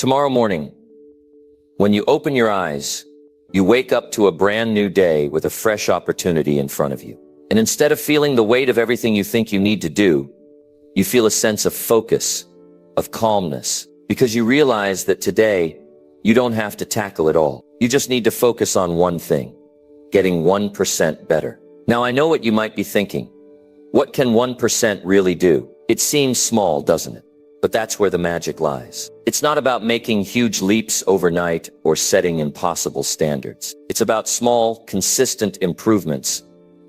Tomorrow morning, when you open your eyes, you wake up to a brand new day with a fresh opportunity in front of you. And instead of feeling the weight of everything you think you need to do, you feel a sense of focus, of calmness, because you realize that today, you don't have to tackle it all. You just need to focus on one thing, getting 1% better. Now, I know what you might be thinking. What can 1% really do? It seems small, doesn't it? But that's where the magic lies. It's not about making huge leaps overnight or setting impossible standards. It's about small, consistent improvements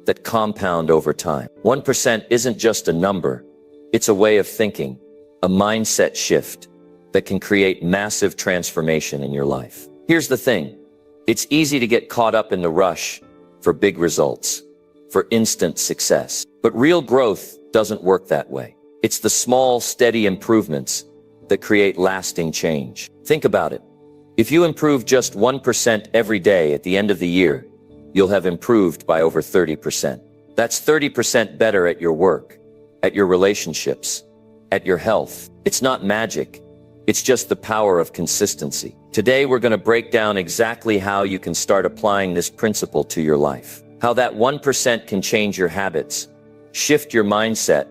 that compound over time. 1% isn't just a number. It's a way of thinking, a mindset shift that can create massive transformation in your life. Here's the thing. It's easy to get caught up in the rush for big results, for instant success. But real growth doesn't work that way. It's the small, steady improvements that create lasting change. Think about it. If you improve just 1% every day at the end of the year, you'll have improved by over 30%. That's 30% better at your work, at your relationships, at your health. It's not magic. It's just the power of consistency. Today, we're going to break down exactly how you can start applying this principle to your life. How that 1% can change your habits, shift your mindset,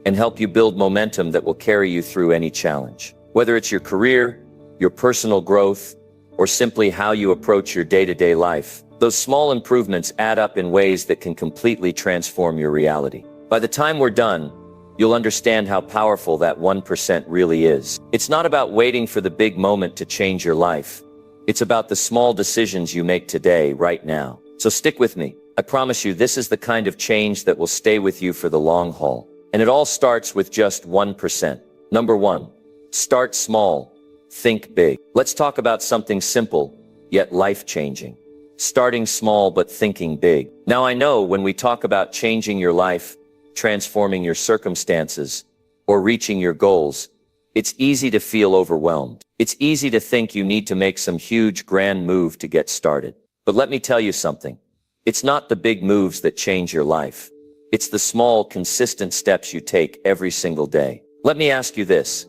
and help you build momentum that will carry you through any challenge. Whether it's your career, your personal growth, or simply how you approach your day-to-day life, those small improvements add up in ways that can completely transform your reality. By the time we're done, you'll understand how powerful that 1% really is. It's not about waiting for the big moment to change your life. It's about the small decisions you make today, right now. So stick with me. I promise you, this is the kind of change that will stay with you for the long haul. And it all starts with just 1%. Number 1, start small, think big. Let's talk about something simple, yet life-changing. Starting small, but thinking big. Now, I know when we talk about changing your life, transforming your circumstances, or reaching your goals, it's easy to feel overwhelmed. It's easy to think you need to make some huge, grand move to get started. But let me tell you something. It's not the big moves that change your life. It's the small, consistent steps you take every single day. Let me ask you this.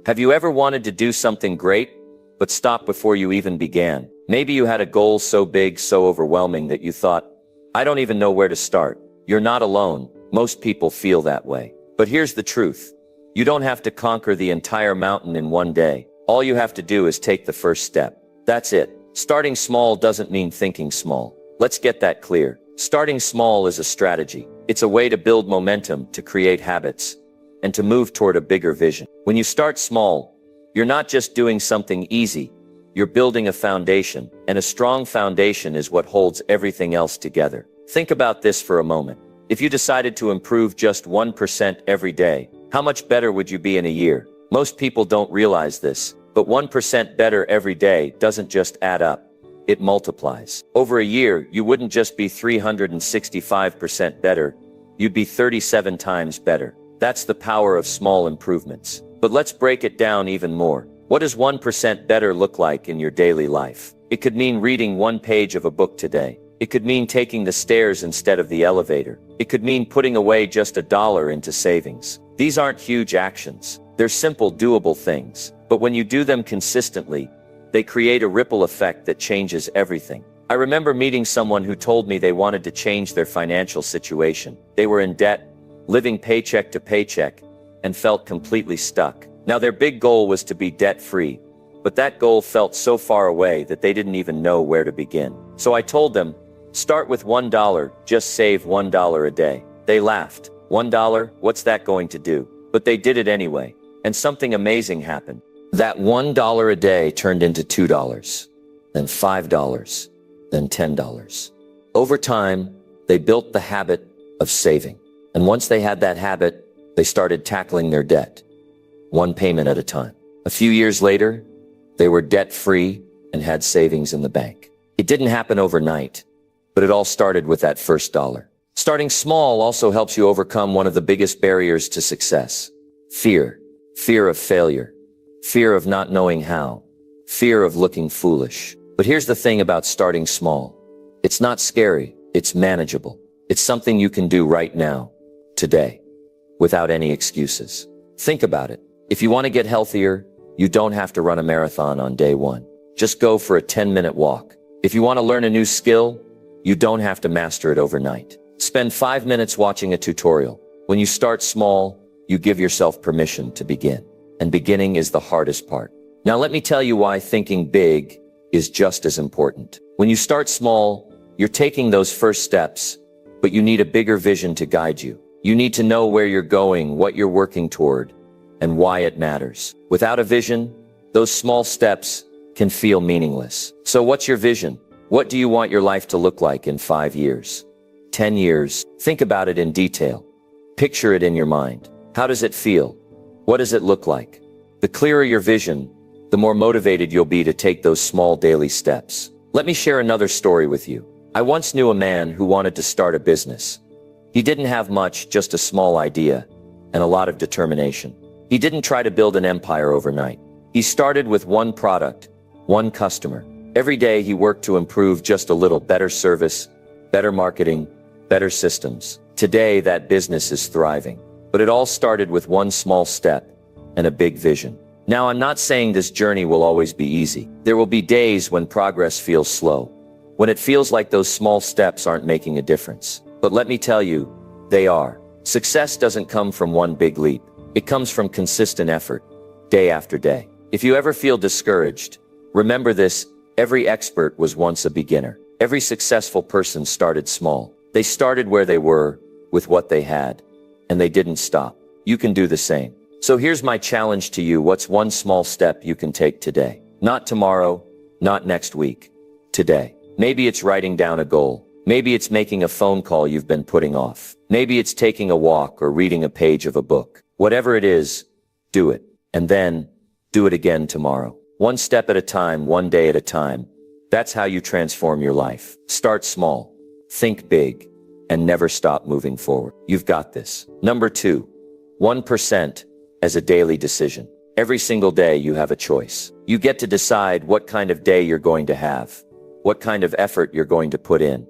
Have you ever wanted to do something great, but stopped before you even began? Maybe you had a goal so big, so overwhelming that you thought, I don't even know where to start. You're not alone. Most people feel that way. But here's the truth. You don't have to conquer the entire mountain in one day. All you have to do is take the first step. That's it. Starting small doesn't mean thinking small. Let's get that clear. Starting small is a strategy. It's a way to build momentum, to create habits, and to move toward a bigger vision. When you start small, you're not just doing something easy. You're building a foundation, and a strong foundation is what holds everything else together. Think about this for a moment. If you decided to improve just 1% every day, how much better would you be in a year? Most people don't realize this, but 1% better every day doesn't just add up. It multiplies. Over a year, you wouldn't just be 365% better, you'd be 37 times better. That's the power of small improvements. But let's break it down even more. What does 1% better look like in your daily life? It could mean reading one page of a book today. It could mean taking the stairs instead of the elevator. It could mean putting away just $1 into savings. These aren't huge actions. They're simple, doable things. But when you do them consistently, they create a ripple effect that changes everything. I remember meeting someone who told me they wanted to change their financial situation. They were in debt, living paycheck to paycheck, and felt completely stuck. Now, their big goal was to be debt-free, but that goal felt so far away that they didn't even know where to begin. So I told them, start with $1, just save $1 a day. They laughed. $1? What's that going to do? But they did it anyway, and something amazing happened. That $1 a day turned into $2, then $5, then $10. Over time, they built the habit of saving. And once they had that habit, they started tackling their debt, one payment at a time. A few years later, they were debt-free and had savings in the bank. It didn't happen overnight, but it all started with that first dollar. Starting small also helps you overcome one of the biggest barriers to success. Fear. Fear of failure. Fear of not knowing how. Fear of looking foolish. But here's the thing about starting small. It's not scary. It's manageable. It's something you can do right now, today, without any excuses. Think about it. If you want to get healthier, You don't have to run a marathon on day one. Just go for a 10-minute walk. If you want to learn a new skill, you don't have to master it overnight. Spend 5 minutes watching a tutorial. When you start small, you give yourself permission to begin. And beginning is the hardest part. Now let me tell you why thinking big is just as important. When you start small, you're taking those first steps, but you need a bigger vision to guide you. You need to know where you're going, what you're working toward, and why it matters. Without a vision, those small steps can feel meaningless. So what's your vision? What do you want your life to look like in 5 years? 10 years? Think about it in detail. Picture it in your mind. How does it feel? What does it look like? The clearer your vision, the more motivated you'll be to take those small daily steps. Let me share another story with you. I once knew a man who wanted to start a business. He didn't have much, just a small idea and a lot of determination. He didn't try to build an empire overnight. He started with one product, one customer. Every day he worked to improve just a little. Better service, better marketing, better systems. Today that business is thriving. But it all started with one small step and a big vision. Now I'm not saying this journey will always be easy. There will be days when progress feels slow, when it feels like those small steps aren't making a difference. But let me tell you, they are. Success doesn't come from one big leap. It comes from consistent effort, day after day. If you ever feel discouraged, remember this: every expert was once a beginner. Every successful person started small. They started where they were, with what they had, and they didn't stop. You can do the same. So here's my challenge to you. What's one small step you can take today? Not tomorrow, not next week. Today. Maybe it's writing down a goal. Maybe it's making a phone call you've been putting off. Maybe it's taking a walk or reading a page of a book. Whatever it is, do it. And then, do it again tomorrow. One step at a time, one day at a time. That's how you transform your life. Start small, think big, and never stop moving forward. You've got this. Number 2, 1% as a daily decision. Every single day you have a choice. You get to decide what kind of day you're going to have, what kind of effort you're going to put in,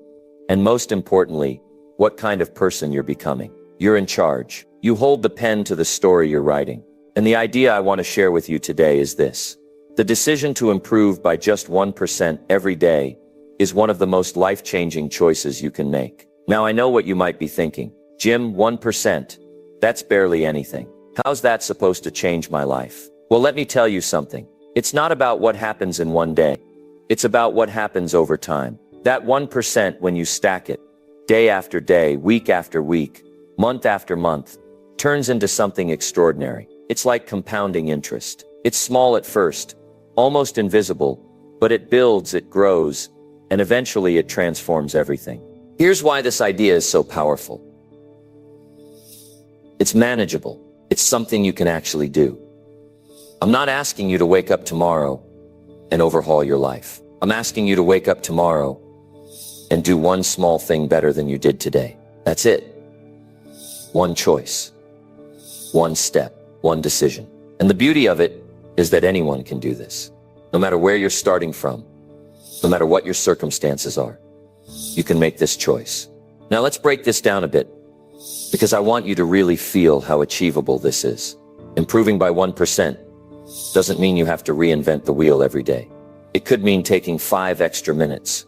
and most importantly, what kind of person you're becoming. You're in charge. You hold the pen to the story you're writing. And the idea I want to share with you today is this: the decision to improve by just 1% every day is one of the most life-changing choices you can make. Now I know what you might be thinking. Jim, 1%? That's barely anything. How's that supposed to change my life? Well, let me tell you something. It's not about what happens in one day. It's about what happens over time. That 1%, when you stack it, day after day, week after week, month after month, turns into something extraordinary. It's like compounding interest. It's small at first, almost invisible, but it builds, it grows, and eventually it transforms everything. Here's why this idea is so powerful. It's manageable. It's something you can actually do. I'm not asking you to wake up tomorrow and overhaul your life. I'm asking you to wake up tomorrow and do one small thing better than you did today. That's it. One choice, one step, one decision. And the beauty of it is that anyone can do this. No matter where you're starting from, no matter what your circumstances are, you can make this choice. Now let's break this down a bit, because I want you to really feel how achievable this is. Improving by 1% doesn't mean you have to reinvent the wheel every day. It could mean taking 5 extra minutes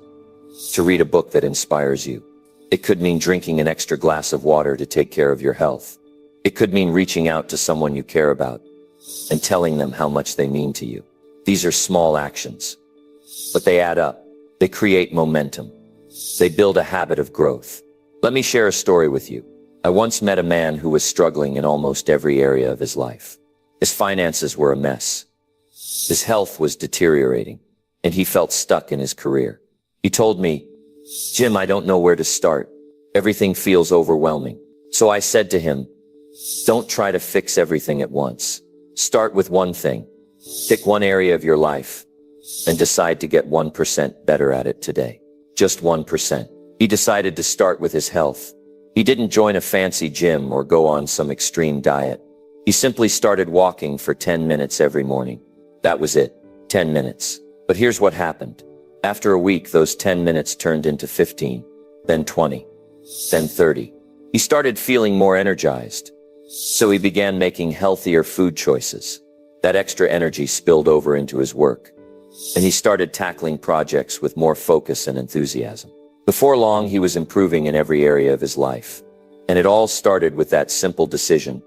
to read a book that inspires you. It could mean drinking an extra glass of water to take care of your health. It could mean reaching out to someone you care about and telling them how much they mean to you. These are small actions, but they add up. They create momentum. They build a habit of growth. Let me share a story with you. I once met a man who was struggling in almost every area of his life. His finances were a mess. His health was deteriorating, and he felt stuck in his career. He told me, "Jim, I don't know where to start. Everything feels overwhelming." So I said to him, "Don't try to fix everything at once. Start with one thing. Pick one area of your life and decide to get 1% better at it today. Just 1%. He decided to start with his health. He didn't join a fancy gym or go on some extreme diet. He simply started walking for 10 minutes every morning. That was it. 10 minutes. But here's what happened. After a week, those 10 minutes turned into 15, then 20, then 30. He started feeling more energized. So he began making healthier food choices. That extra energy spilled over into his work, and he started tackling projects with more focus and enthusiasm. Before long, he was improving in every area of his life. And it all started with that simple decision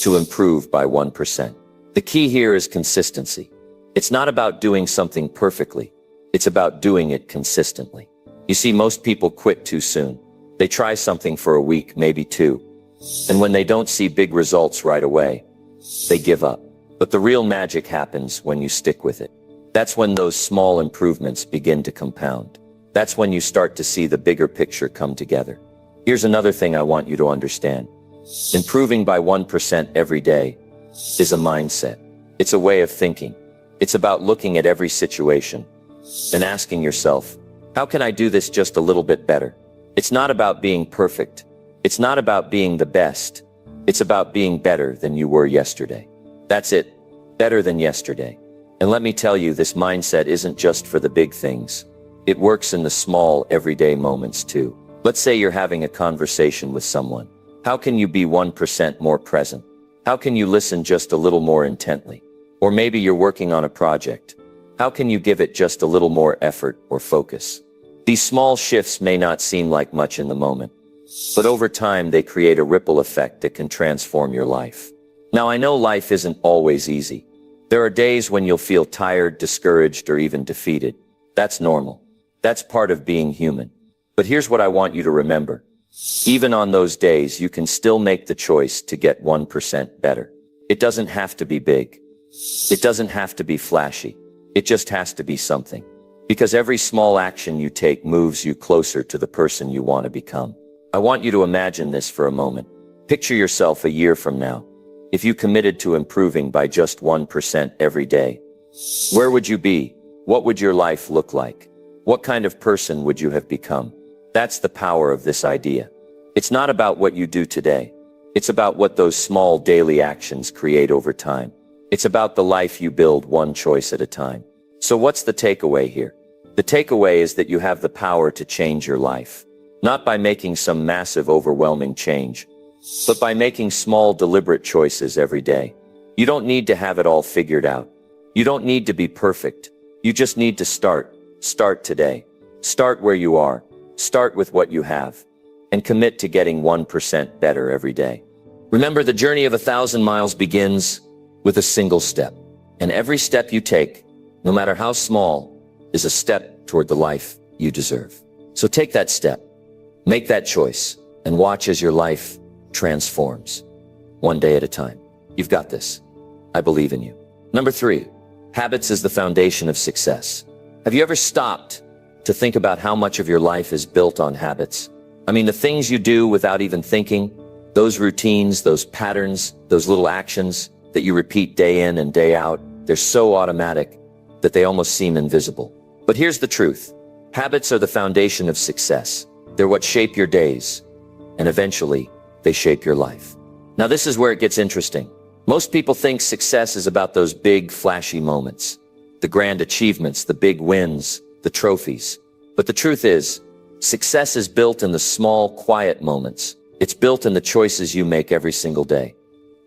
to improve by 1%. The key here is consistency. It's not about doing something perfectly. It's about doing it consistently. You see, most people quit too soon. They try something for a week, maybe two. And when they don't see big results right away, they give up. But the real magic happens when you stick with it. That's when those small improvements begin to compound. That's when you start to see the bigger picture come together. Here's another thing I want you to understand. Improving by 1% every day is a mindset. It's a way of thinking. It's about looking at every situation and asking yourself, how can I do this just a little bit better? It's not about being perfect. It's not about being the best. It's about being better than you were yesterday. That's it. Better than yesterday. And let me tell you, this mindset isn't just for the big things. It works in the small, everyday moments too. Let's say you're having a conversation with someone. How can you be 1% more present? How can you listen just a little more intently? Or maybe you're working on a project. How can you give it just a little more effort or focus? These small shifts may not seem like much in the moment, but over time they create a ripple effect that can transform your life. Now, I know life isn't always easy. There are days when you'll feel tired, discouraged, or even defeated. That's normal. That's part of being human. But here's what I want you to remember. Even on those days, you can still make the choice to get 1% better. It doesn't have to be big. It doesn't have to be flashy. It just has to be something. Because every small action you take moves you closer to the person you want to become. I want you to imagine this for a moment. Picture yourself a year from now. If you committed to improving by just 1% every day, where would you be? What would your life look like? What kind of person would you have become? That's the power of this idea. It's not about what you do today. It's about what those small daily actions create over time. It's about the life you build one choice at a time. So what's the takeaway here? The takeaway is that you have the power to change your life. Not by making some massive, overwhelming change, but by making small, deliberate choices every day. You don't need to have it all figured out. You don't need to be perfect. You just need to start. Start today. Start where you are. Start with what you have. And commit to getting 1% better every day. Remember, the journey of 1,000 miles begins with a single step. And every step you take, no matter how small, is a step toward the life you deserve. So take that step. Make that choice. And watch as your life transforms. One day at a time. You've got this. I believe in you. Number 3, habits is the foundation of success. Have you ever stopped to think about how much of your life is built on habits? I mean, the things you do without even thinking, those routines, those patterns, those little actions that you repeat day in and day out, they're so automatic that they almost seem invisible. But here's the truth. Habits are the foundation of success. They're what shape your days, and eventually, they shape your life. Now, this is where it gets interesting. Most people think success is about those big, flashy moments, the grand achievements, the big wins, the trophies. But the truth is, success is built in the small, quiet moments. It's built in the choices you make every single day.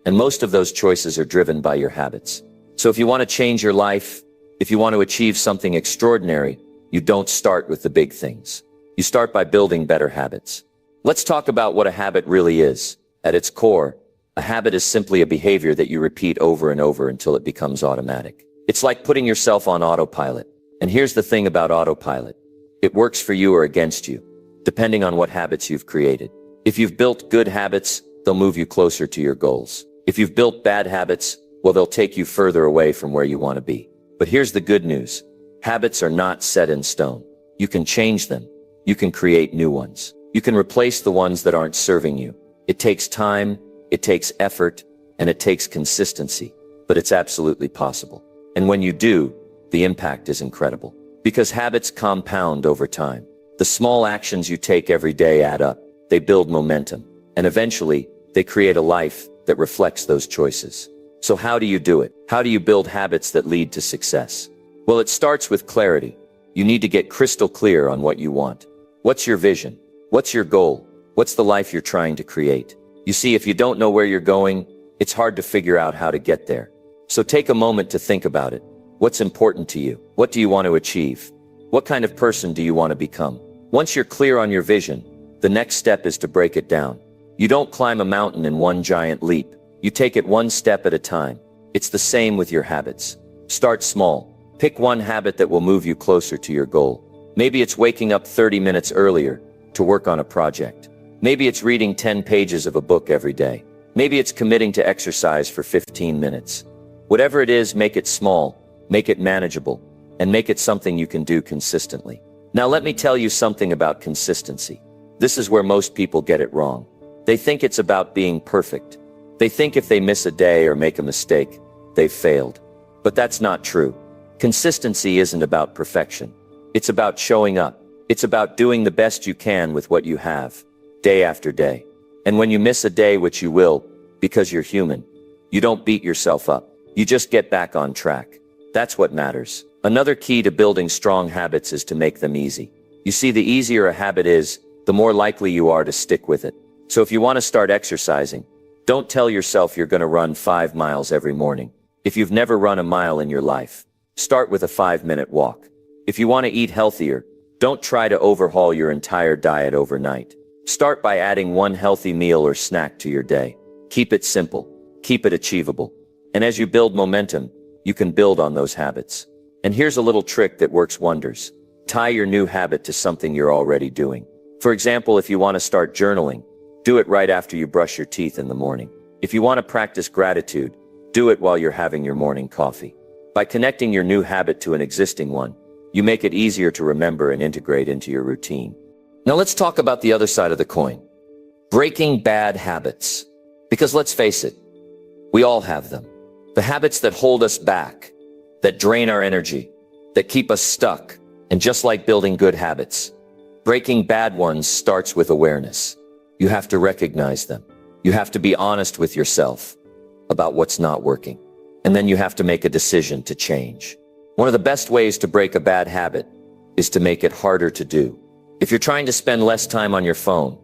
And most of those choices are driven by your habits. So if you want to change your life, if you want to achieve something extraordinary, you don't start with the big things. You start by building better habits. Let's talk about what a habit really is. At its core, a habit is simply a behavior that you repeat over and over until it becomes automatic. It's like putting yourself on autopilot. And here's the thing about autopilot. It works for you or against you, depending on what habits you've created. If you've built good habits, they'll move you closer to your goals. If you've built bad habits, well, they'll take you further away from where you want to be. But here's the good news. Habits are not set in stone. You can change them. You can create new ones. You can replace the ones that aren't serving you. It takes time, it takes effort, and it takes consistency, but it's absolutely possible. And when you do, the impact is incredible. Because habits compound over time. The small actions you take every day add up. They build momentum. And eventually, they create a life that reflects those choices. So how do you do it? How do you build habits that lead to success? Well, it starts with clarity. You need to get crystal clear on what you want. What's your vision? What's your goal? What's the life you're trying to create? You see, if you don't know where you're going, it's hard to figure out how to get there. So take a moment to think about it. What's important to you? What do you want to achieve? What kind of person do you want to become? Once you're clear on your vision, the next step is to break it down. You don't climb a mountain in one giant leap. You take it one step at a time. It's the same with your habits. Start small. Pick one habit that will move you closer to your goal. Maybe it's waking up 30 minutes earlier to work on a project. Maybe it's reading 10 pages of a book every day. Maybe it's committing to exercise for 15 minutes. Whatever it is, make it small, make it manageable, and make it something you can do consistently. Now let me tell you something about consistency. This is where most people get it wrong. They think it's about being perfect. They think if they miss a day or make a mistake, they've failed. But that's not true. Consistency isn't about perfection. It's about showing up. It's about doing the best you can with what you have, day after day. And when you miss a day, which you will, because you're human, you don't beat yourself up. You just get back on track. That's what matters. Another key to building strong habits is to make them easy. You see, the easier a habit is, the more likely you are to stick with it. So if you want to start exercising, don't tell yourself you're going to run 5 miles every morning. If you've never run a mile in your life, start with a 5-minute walk. If you want to eat healthier, don't try to overhaul your entire diet overnight. Start by adding one healthy meal or snack to your day. Keep it simple. Keep it achievable. And as you build momentum, you can build on those habits. And here's a little trick that works wonders. Tie your new habit to something you're already doing. For example, if you want to start journaling, do it right after you brush your teeth in the morning. If you want to practice gratitude, do it while you're having your morning coffee. By connecting your new habit to an existing one, you make it easier to remember and integrate into your routine. Now let's talk about the other side of the coin. Breaking bad habits. Because let's face it, we all have them. The habits that hold us back, that drain our energy, that keep us stuck. And just like building good habits, breaking bad ones starts with awareness. You have to recognize them. You have to be honest with yourself about what's not working. And then you have to make a decision to change. One of the best ways to break a bad habit is to make it harder to do. If you're trying to spend less time on your phone,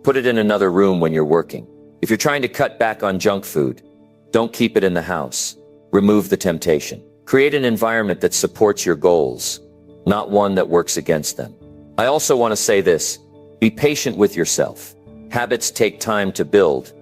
put it in another room when you're working. If you're trying to cut back on junk food, don't keep it in the house. Remove the temptation. Create an environment that supports your goals, not one that works against them. I also want to say this: be patient with yourself. Habits take time to build,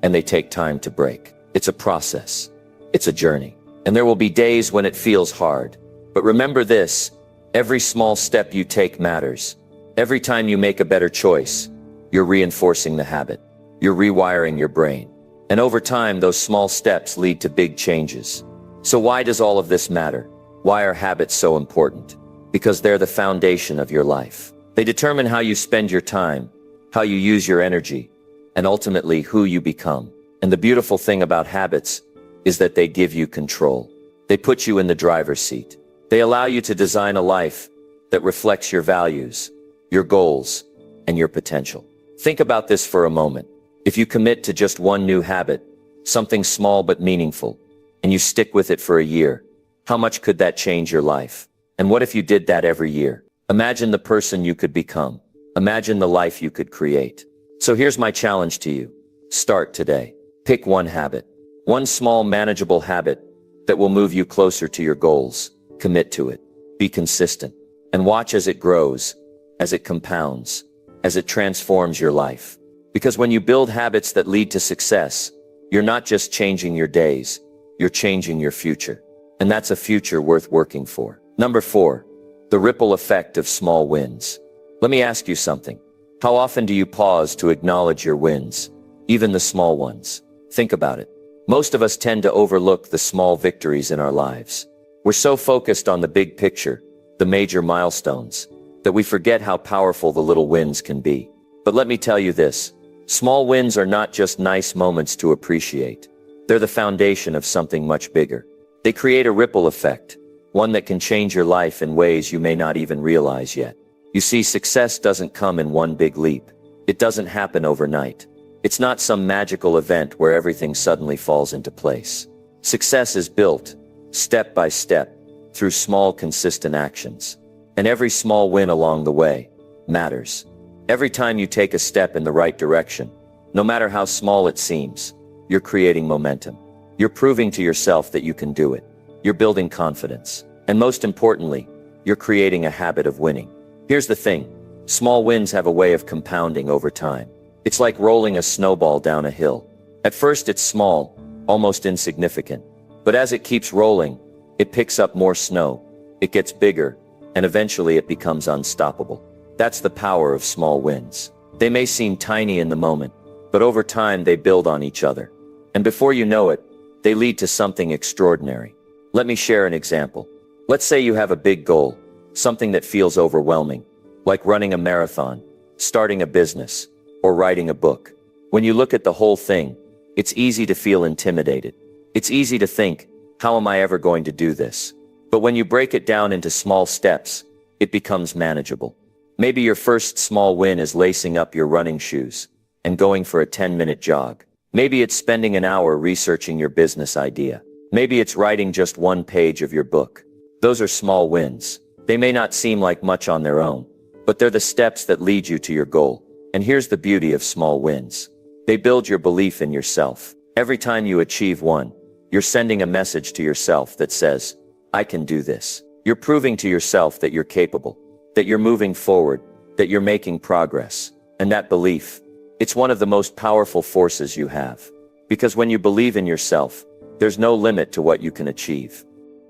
and they take time to break. It's a process. It's a journey. And there will be days when it feels hard. But remember this: every small step you take matters. Every time you make a better choice, you're reinforcing the habit. You're rewiring your brain. And over time, those small steps lead to big changes. So why does all of this matter? Why are habits so important? Because they're the foundation of your life. They determine how you spend your time, how you use your energy, and ultimately who you become. And the beautiful thing about habits is that they give you control. They put you in the driver's seat. They allow you to design a life that reflects your values, your goals, and your potential. Think about this for a moment. If you commit to just one new habit, something small but meaningful, and you stick with it for a year, how much could that change your life? And what if you did that every year? Imagine the person you could become. Imagine the life you could create. So here's my challenge to you. Start today. Pick one habit. One small manageable habit that will move you closer to your goals. Commit to it. Be consistent. And watch as it grows, as it compounds, as it transforms your life. Because when you build habits that lead to success, you're not just changing your days, you're changing your future. And that's a future worth working for. Number 4, the ripple effect of small wins. Let me ask you something. How often do you pause to acknowledge your wins, even the small ones? Think about it. Most of us tend to overlook the small victories in our lives. We're so focused on the big picture, the major milestones, that we forget how powerful the little wins can be. But let me tell you this, small wins are not just nice moments to appreciate. They're the foundation of something much bigger. They create a ripple effect, one that can change your life in ways you may not even realize yet. You see, success doesn't come in one big leap. It doesn't happen overnight. It's not some magical event where everything suddenly falls into place. Success is built, step by step, through small, consistent actions. And every small win along the way matters. Every time you take a step in the right direction, no matter how small it seems, you're creating momentum. You're proving to yourself that you can do it. You're building confidence. And most importantly, you're creating a habit of winning. Here's the thing. Small wins have a way of compounding over time. It's like rolling a snowball down a hill. At first it's small, almost insignificant. But as it keeps rolling, it picks up more snow. It gets bigger, and eventually it becomes unstoppable. That's the power of small wins. They may seem tiny in the moment, but over time they build on each other. And before you know it, they lead to something extraordinary. Let me share an example. Let's say you have a big goal, something that feels overwhelming, like running a marathon, starting a business, or writing a book. When you look at the whole thing, it's easy to feel intimidated. It's easy to think, how am I ever going to do this? But when you break it down into small steps, it becomes manageable. Maybe your first small win is lacing up your running shoes and going for a 10-minute jog. Maybe it's spending an hour researching your business idea. Maybe it's writing just one page of your book. Those are small wins. They may not seem like much on their own, but they're the steps that lead you to your goal. And here's the beauty of small wins. They build your belief in yourself. Every time you achieve one, you're sending a message to yourself that says, I can do this. You're proving to yourself that you're capable, that you're moving forward, that you're making progress. And that belief, it's one of the most powerful forces you have. Because when you believe in yourself, there's no limit to what you can achieve.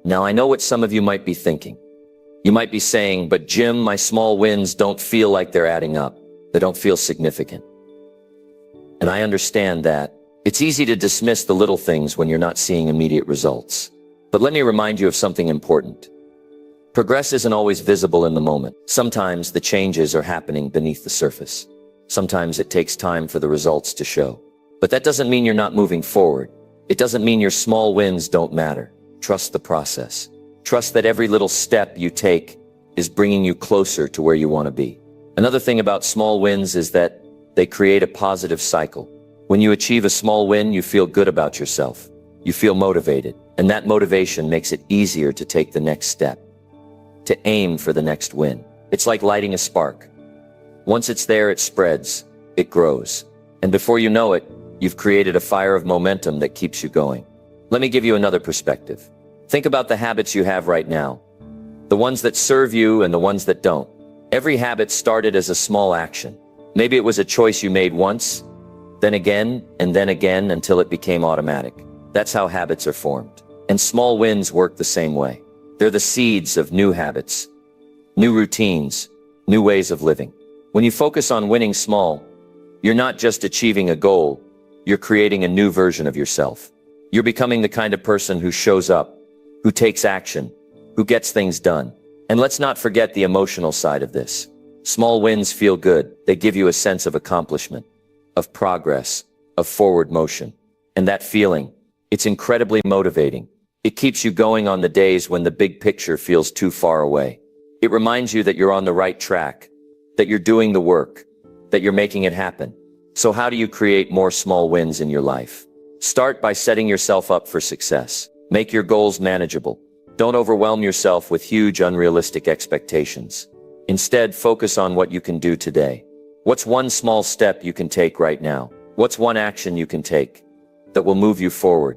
Now I know what some of you might be thinking. You might be saying, but Jim, my small wins don't feel like they're adding up. They don't feel significant. And I understand that. It's easy to dismiss the little things when you're not seeing immediate results. But let me remind you of something important. Progress isn't always visible in the moment. Sometimes the changes are happening beneath the surface. Sometimes it takes time for the results to show. But that doesn't mean you're not moving forward. It doesn't mean your small wins don't matter. Trust the process. Trust that every little step you take is bringing you closer to where you want to be. Another thing about small wins is that they create a positive cycle. When you achieve a small win, you feel good about yourself. You feel motivated, and that motivation makes it easier to take the next step, to aim for the next win. It's like lighting a spark. Once it's there, it spreads, it grows. And before you know it, you've created a fire of momentum that keeps you going. Let me give you another perspective. Think about the habits you have right now, the ones that serve you and the ones that don't. Every habit started as a small action. Maybe it was a choice you made once, then again, and then again until it became automatic. That's how habits are formed. And small wins work the same way. They're the seeds of new habits, new routines, new ways of living. When you focus on winning small, you're not just achieving a goal, you're creating a new version of yourself. You're becoming the kind of person who shows up, who takes action, who gets things done. And let's not forget the emotional side of this. Small wins feel good. They give you a sense of accomplishment, of progress, of forward motion. And that feeling, it's incredibly motivating. It keeps you going on the days when the big picture feels too far away. It reminds you that you're on the right track, that you're doing the work, that you're making it happen. So how do you create more small wins in your life? Start by setting yourself up for success. Make your goals manageable. Don't overwhelm yourself with huge, unrealistic expectations. Instead, focus on what you can do today. What's one small step you can take right now? What's one action you can take that will move you forward?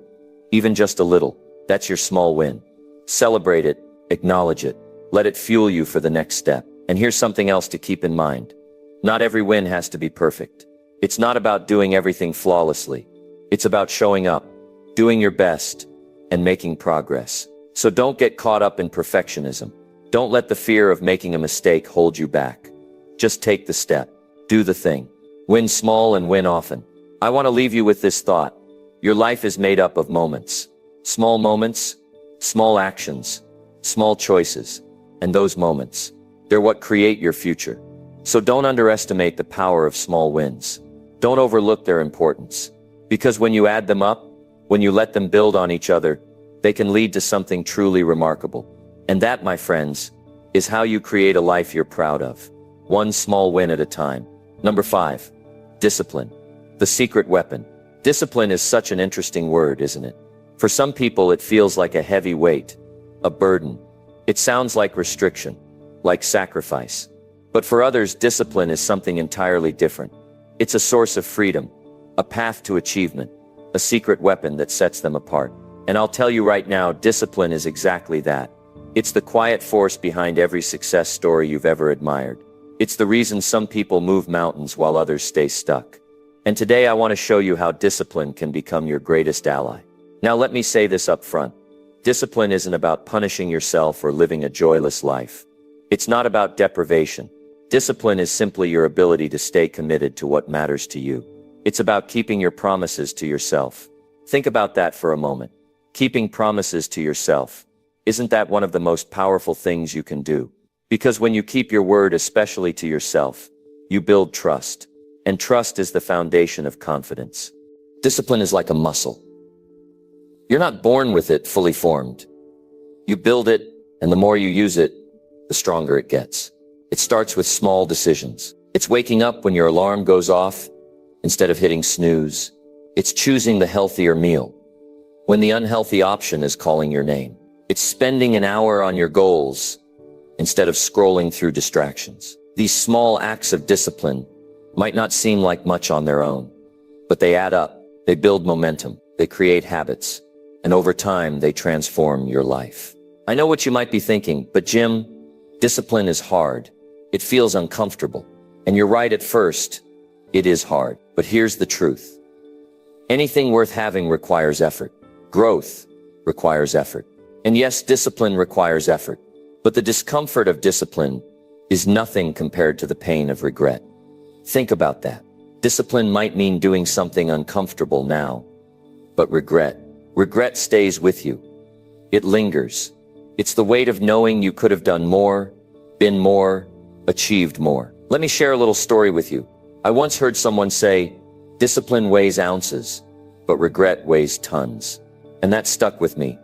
Even just a little. That's your small win. Celebrate it, acknowledge it, let it fuel you for the next step. And here's something else to keep in mind. Not every win has to be perfect. It's not about doing everything flawlessly. It's about showing up, doing your best, and making progress. So don't get caught up in perfectionism. Don't let the fear of making a mistake hold you back. Just take the step. Do the thing. Win small and win often. I want to leave you with this thought. Your life is made up of moments. Small moments, small actions, small choices. And those moments, they're what create your future. So don't underestimate the power of small wins. Don't overlook their importance. Because when you add them up, when you let them build on each other, they can lead to something truly remarkable. And that, my friends, is how you create a life you're proud of. One small win at a time. Number 5, discipline. The secret weapon. Discipline is such an interesting word, isn't it? For some people, it feels like a heavy weight, a burden. It sounds like restriction, like sacrifice. But for others, discipline is something entirely different. It's a source of freedom, a path to achievement, a secret weapon that sets them apart. And I'll tell you right now, discipline is exactly that. It's the quiet force behind every success story you've ever admired. It's the reason some people move mountains while others stay stuck. And today I want to show you how discipline can become your greatest ally. Now let me say this up front. Discipline isn't about punishing yourself or living a joyless life. It's not about deprivation. Discipline is simply your ability to stay committed to what matters to you. It's about keeping your promises to yourself. Think about that for a moment. Keeping promises to yourself. Isn't that one of the most powerful things you can do? Because when you keep your word, especially to yourself, you build trust. And trust is the foundation of confidence. Discipline is like a muscle. You're not born with it fully formed. You build it, and the more you use it, the stronger it gets. It starts with small decisions. It's waking up when your alarm goes off instead of hitting snooze. It's choosing the healthier meal when the unhealthy option is calling your name. It's spending an hour on your goals instead of scrolling through distractions. These small acts of discipline might not seem like much on their own, but they add up. They build momentum. They create habits. And over time, they transform your life. I know what you might be thinking, but Jim, discipline is hard. It feels uncomfortable. And you're right at first. It is hard. But here's the truth. Anything worth having requires effort. Growth requires effort. And yes, discipline requires effort. But the discomfort of discipline is nothing compared to the pain of regret. Think about that. Discipline might mean doing something uncomfortable now, but regret stays with you. It lingers. It's the weight of knowing you could have done more, been more, achieved more. Let me share a little story with you. I once heard someone say, discipline weighs ounces, but regret weighs tons. And that stuck with me,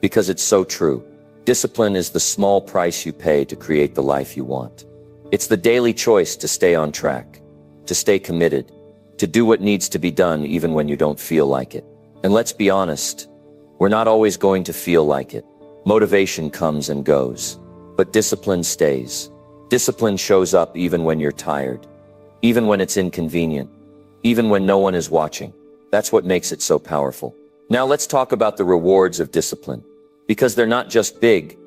because it's so true. Discipline is the small price you pay to create the life you want. It's the daily choice to stay on track, to stay committed, to do what needs to be done even when you don't feel like it. And let's be honest, we're not always going to feel like it. Motivation comes and goes, but discipline stays. Discipline shows up even when you're tired, even when it's inconvenient, even when no one is watching. That's what makes it so powerful. Now let's talk about the rewards of discipline, because they're not just big,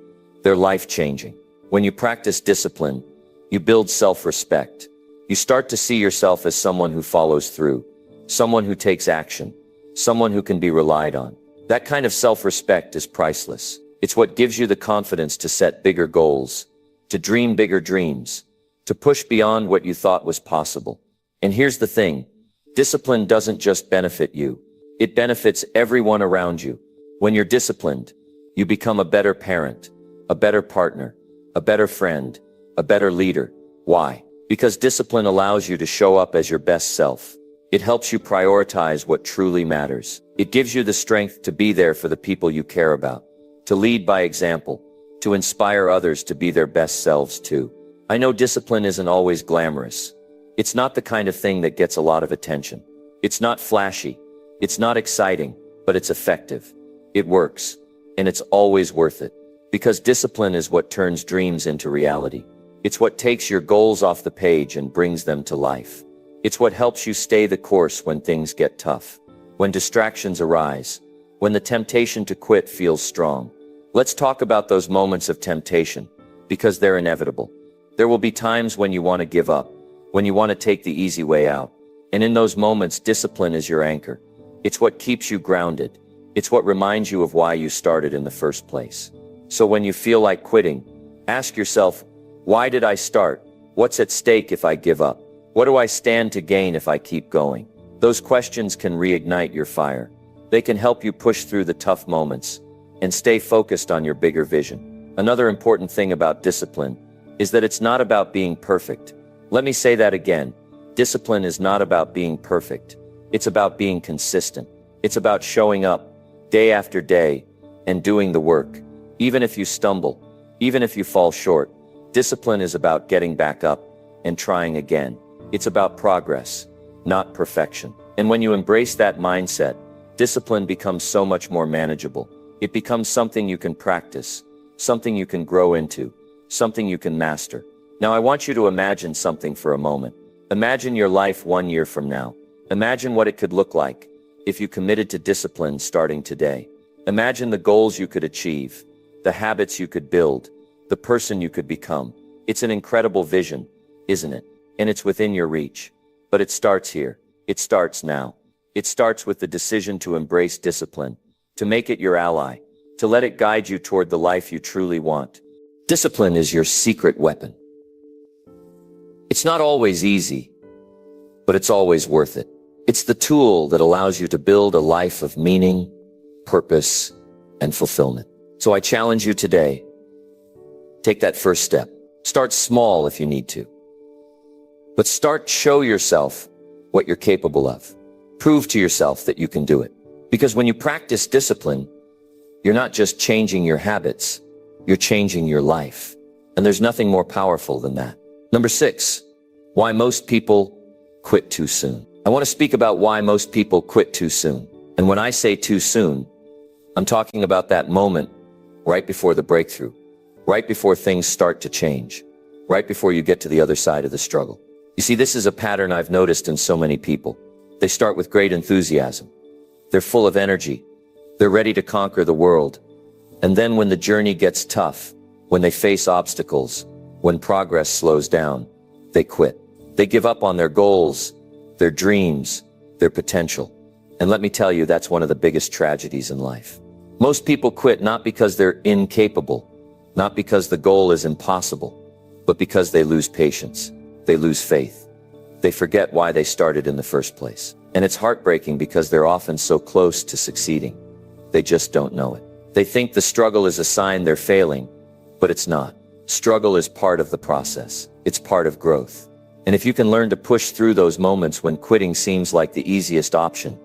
they're life-changing. When you practice discipline, you build self-respect. You start to see yourself as someone who follows through, someone who takes action, someone who can be relied on. That kind of self-respect is priceless. It's what gives you the confidence to set bigger goals, to dream bigger dreams, to push beyond what you thought was possible. And here's the thing, discipline doesn't just benefit you, it benefits everyone around you. When you're disciplined, you become a better parent, a better partner, a better friend, a better leader. Why? Because discipline allows you to show up as your best self. It helps you prioritize what truly matters. It gives you the strength to be there for the people you care about, to lead by example, to inspire others to be their best selves too. I know discipline isn't always glamorous. It's not the kind of thing that gets a lot of attention. It's not flashy. It's not exciting, but it's effective. It works, and it's always worth it. Because discipline is what turns dreams into reality. It's what takes your goals off the page and brings them to life. It's what helps you stay the course when things get tough, when distractions arise, when the temptation to quit feels strong. Let's talk about those moments of temptation, because they're inevitable. There will be times when you want to give up, when you want to take the easy way out. And in those moments, discipline is your anchor. It's what keeps you grounded. It's what reminds you of why you started in the first place. So when you feel like quitting, ask yourself, why did I start? What's at stake if I give up? What do I stand to gain if I keep going? Those questions can reignite your fire. They can help you push through the tough moments and stay focused on your bigger vision. Another important thing about discipline is that it's not about being perfect. Let me say that again. Discipline is not about being perfect. It's about being consistent. It's about showing up day after day and doing the work. Even if you stumble, even if you fall short, discipline is about getting back up and trying again. It's about progress, not perfection. And when you embrace that mindset, discipline becomes so much more manageable. It becomes something you can practice, something you can grow into, something you can master. Now I want you to imagine something for a moment. Imagine your life 1 year from now. Imagine what it could look like. if you committed to discipline starting today? Imagine the goals you could achieve, the habits you could build, the person you could become. It's an incredible vision, isn't it? And it's within your reach. But it starts here. It starts now. It starts with the decision to embrace discipline, to make it your ally, to let it guide you toward the life you truly want. Discipline is your secret weapon. It's not always easy, but it's always worth it. It's the tool that allows you to build a life of meaning, purpose, and fulfillment. So I challenge you today, take that first step. Start small if you need to. But show yourself what you're capable of. Prove to yourself that you can do it. Because when you practice discipline, you're not just changing your habits, you're changing your life. And there's nothing more powerful than that. Number 6, why most people quit too soon. I want to speak about why most people quit too soon. And when I say too soon, I'm talking about that moment right before the breakthrough, right before things start to change, right before you get to the other side of the struggle. You see, this is a pattern I've noticed in so many people. They start with great enthusiasm. They're full of energy. They're ready to conquer the world. And then when the journey gets tough, when they face obstacles, when progress slows down, they quit. They give up on their goals, their dreams, their potential. And let me tell you, that's one of the biggest tragedies in life. Most people quit not because they're incapable, not because the goal is impossible, but because they lose patience. They lose faith. They forget why they started in the first place. And it's heartbreaking because they're often so close to succeeding. They just don't know it. They think the struggle is a sign they're failing, but it's not. Struggle is part of the process. It's part of growth. And if you can learn to push through those moments when quitting seems like the easiest option,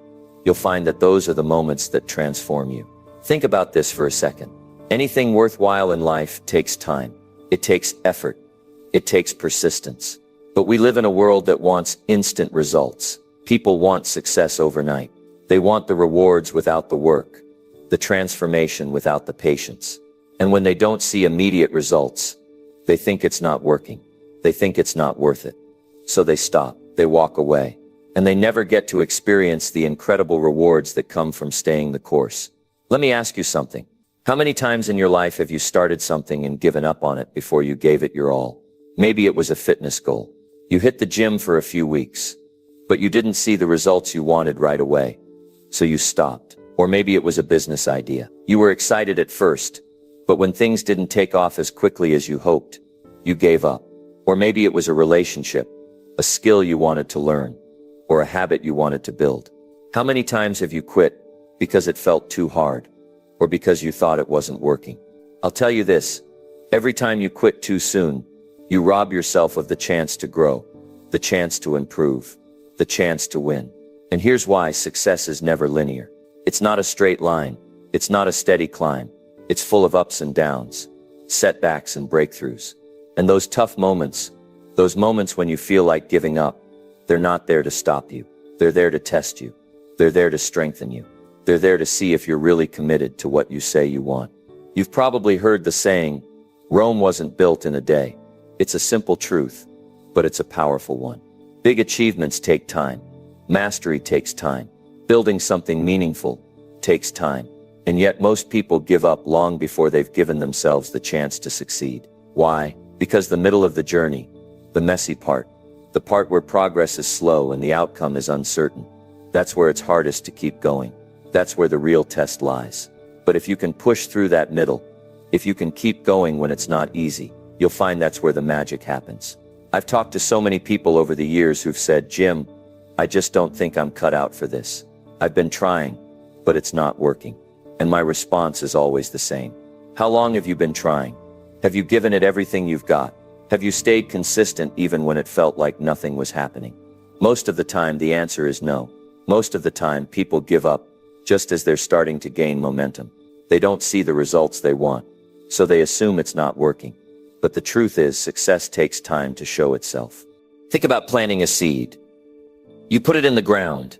you'll find that those are the moments that transform you. Think about this for a second. Anything worthwhile in life takes time. It takes effort. It takes persistence. But we live in a world that wants instant results. People want success overnight. They want the rewards without the work, the transformation without the patience. And when they don't see immediate results, they think it's not working. They think it's not worth it. So they stop, they walk away, and they never get to experience the incredible rewards that come from staying the course. Let me ask you something. How many times in your life have you started something and given up on it before you gave it your all? Maybe it was a fitness goal. You hit the gym for a few weeks, but you didn't see the results you wanted right away, so you stopped. Or maybe it was a business idea. You were excited at first, but when things didn't take off as quickly as you hoped, you gave up. Or maybe it was a relationship, a skill you wanted to learn, or a habit you wanted to build. How many times have you quit because it felt too hard, or because you thought it wasn't working? I'll tell you this, every time you quit too soon, you rob yourself of the chance to grow, the chance to improve, the chance to win. And here's why: success is never linear. It's not a straight line. It's not a steady climb. It's full of ups and downs, setbacks and breakthroughs. And those tough moments, those moments when you feel like giving up, they're not there to stop you. They're there to test you. They're there to strengthen you. They're there to see if you're really committed to what you say you want. You've probably heard the saying, Rome wasn't built in a day. It's a simple truth, but it's a powerful one. Big achievements take time. Mastery takes time. Building something meaningful takes time. And yet most people give up long before they've given themselves the chance to succeed. Why? Because the middle of the journey, the messy part, the part where progress is slow and the outcome is uncertain, that's where it's hardest to keep going. That's where the real test lies. But if you can push through that middle, if you can keep going when it's not easy, you'll find that's where the magic happens. I've talked to so many people over the years who've said, Jim, I just don't think I'm cut out for this. I've been trying, but it's not working. And my response is always the same. How long have you been trying? Have you given it everything you've got? Have you stayed consistent even when it felt like nothing was happening? Most of the time, the answer is no. Most of the time, people give up just as they're starting to gain momentum. They don't see the results they want, so they assume it's not working. But the truth is, success takes time to show itself. Think about planting a seed. You put it in the ground,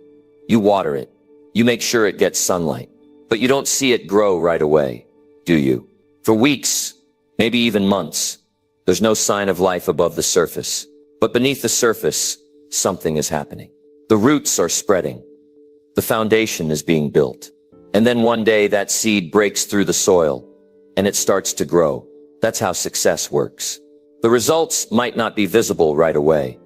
you water it, you make sure it gets sunlight, but you don't see it grow right away, do you? For weeks, maybe even months, there's no sign of life above the surface. But beneath the surface, something is happening. The roots are spreading. The foundation is being built. And then one day that seed breaks through the soil and it starts to grow. That's how success works. The results might not be visible right away,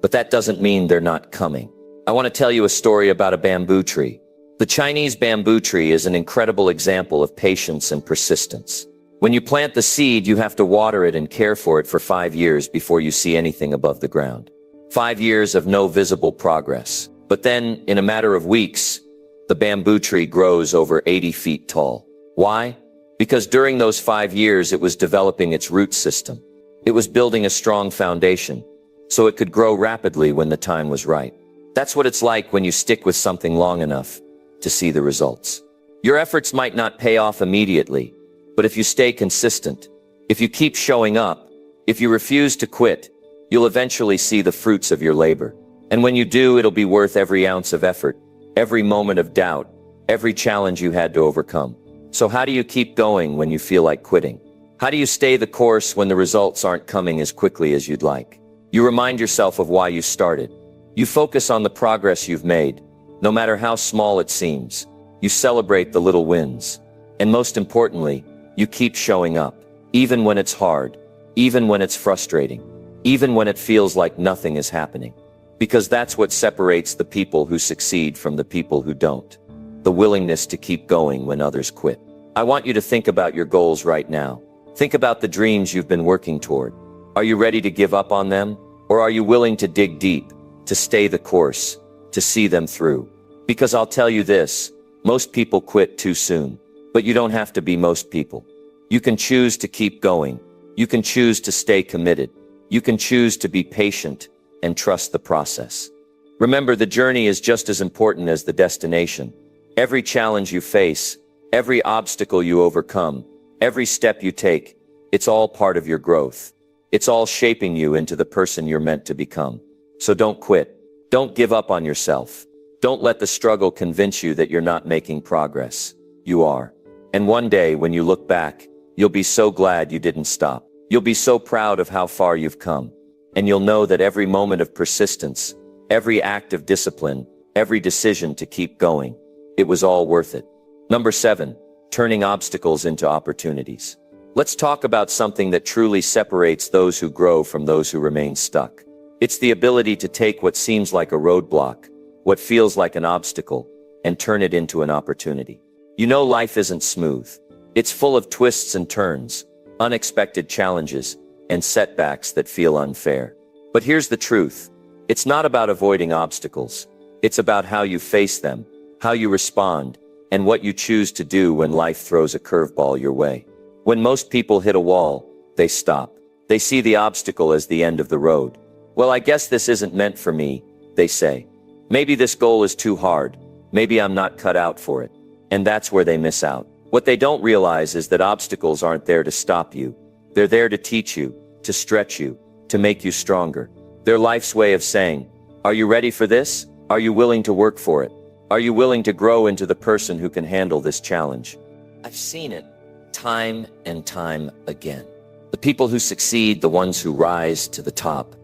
but that doesn't mean they're not coming. I want to tell you a story about a bamboo tree. The Chinese bamboo tree is an incredible example of patience and persistence. When you plant the seed, you have to water it and care for it for 5 years before you see anything above the ground. 5 years of no visible progress. But then, in a matter of weeks, the bamboo tree grows over 80 feet tall. Why? Because during those 5 years, it was developing its root system. It was building a strong foundation, so it could grow rapidly when the time was right. That's what it's like when you stick with something long enough to see the results. Your efforts might not pay off immediately, but if you stay consistent, if you keep showing up, if you refuse to quit, you'll eventually see the fruits of your labor. And when you do, it'll be worth every ounce of effort, every moment of doubt, every challenge you had to overcome. So how do you keep going when you feel like quitting? How do you stay the course when the results aren't coming as quickly as you'd like? You remind yourself of why you started. You focus on the progress you've made, no matter how small it seems. You celebrate the little wins. And most importantly, you keep showing up, even when it's hard, even when it's frustrating, even when it feels like nothing is happening. Because that's what separates the people who succeed from the people who don't. The willingness to keep going when others quit. I want you to think about your goals right now. Think about the dreams you've been working toward. Are you ready to give up on them? Or are you willing to dig deep, to stay the course, to see them through? Because I'll tell you this, most people quit too soon. But you don't have to be most people. You can choose to keep going. You can choose to stay committed. You can choose to be patient and trust the process. Remember, the journey is just as important as the destination. Every challenge you face, every obstacle you overcome, every step you take, it's all part of your growth. It's all shaping you into the person you're meant to become. So don't quit. Don't give up on yourself. Don't let the struggle convince you that you're not making progress. You are. And one day, when you look back, you'll be so glad you didn't stop. You'll be so proud of how far you've come. And you'll know that every moment of persistence, every act of discipline, every decision to keep going, it was all worth it. Number 7, turning obstacles into opportunities. Let's talk about something that truly separates those who grow from those who remain stuck. It's the ability to take what seems like a roadblock, what feels like an obstacle, and turn it into an opportunity. You know, life isn't smooth. It's full of twists and turns, unexpected challenges, and setbacks that feel unfair. But here's the truth. It's not about avoiding obstacles. It's about how you face them, how you respond, and what you choose to do when life throws a curveball your way. When most people hit a wall, they stop. They see the obstacle as the end of the road. Well, I guess this isn't meant for me, they say. Maybe this goal is too hard. Maybe I'm not cut out for it. And that's where they miss out. What they don't realize is that obstacles aren't there to stop you. They're there to teach you, to stretch you, to make you stronger. They're life's way of saying, are you ready for this? Are you willing to work for it? Are you willing to grow into the person who can handle this challenge? I've seen it time and time again. The people who succeed, the ones who rise to the top,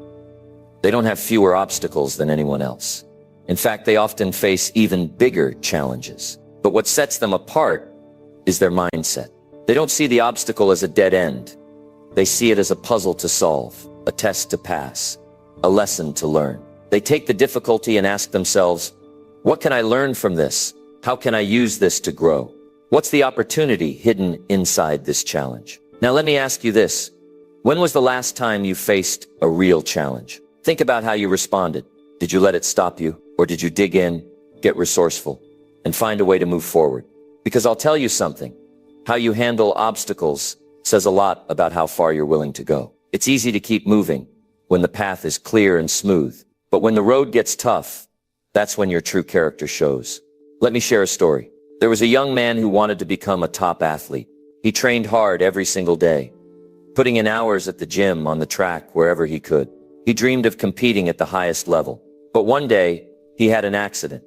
they don't have fewer obstacles than anyone else. In fact, they often face even bigger challenges. But what sets them apart is their mindset. They don't see the obstacle as a dead end. They see it as a puzzle to solve, a test to pass, a lesson to learn. They take the difficulty and ask themselves, what can I learn from this? How can I use this to grow? What's the opportunity hidden inside this challenge? Now let me ask you this. When was the last time you faced a real challenge? Think about how you responded. Did you let it stop you? Or did you dig in, get resourceful, and find a way to move forward? Because I'll tell you something. How you handle obstacles says a lot about how far you're willing to go. It's easy to keep moving when the path is clear and smooth. But when the road gets tough, that's when your true character shows. Let me share a story. There was a young man who wanted to become a top athlete. He trained hard every single day, putting in hours at the gym, on the track, wherever he could. He dreamed of competing at the highest level. But one day, he had an accident,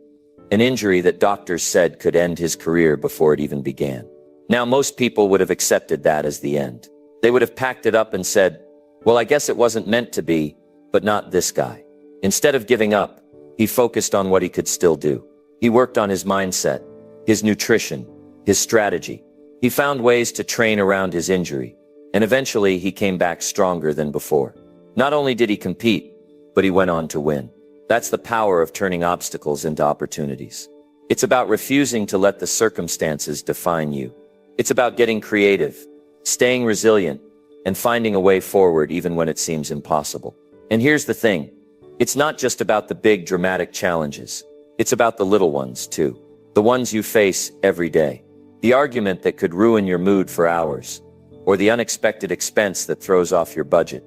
an injury that doctors said could end his career before it even began. Now, most people would have accepted that as the end. They would have packed it up and said, well, I guess it wasn't meant to be, but not this guy. Instead of giving up, he focused on what he could still do. He worked on his mindset, his nutrition, his strategy. He found ways to train around his injury, and eventually he came back stronger than before. Not only did he compete, but he went on to win. That's the power of turning obstacles into opportunities. It's about refusing to let the circumstances define you. It's about getting creative, staying resilient, and finding a way forward even when it seems impossible. And here's the thing. It's not just about the big dramatic challenges. It's about the little ones too. The ones you face every day. The argument that could ruin your mood for hours. Or the unexpected expense that throws off your budget.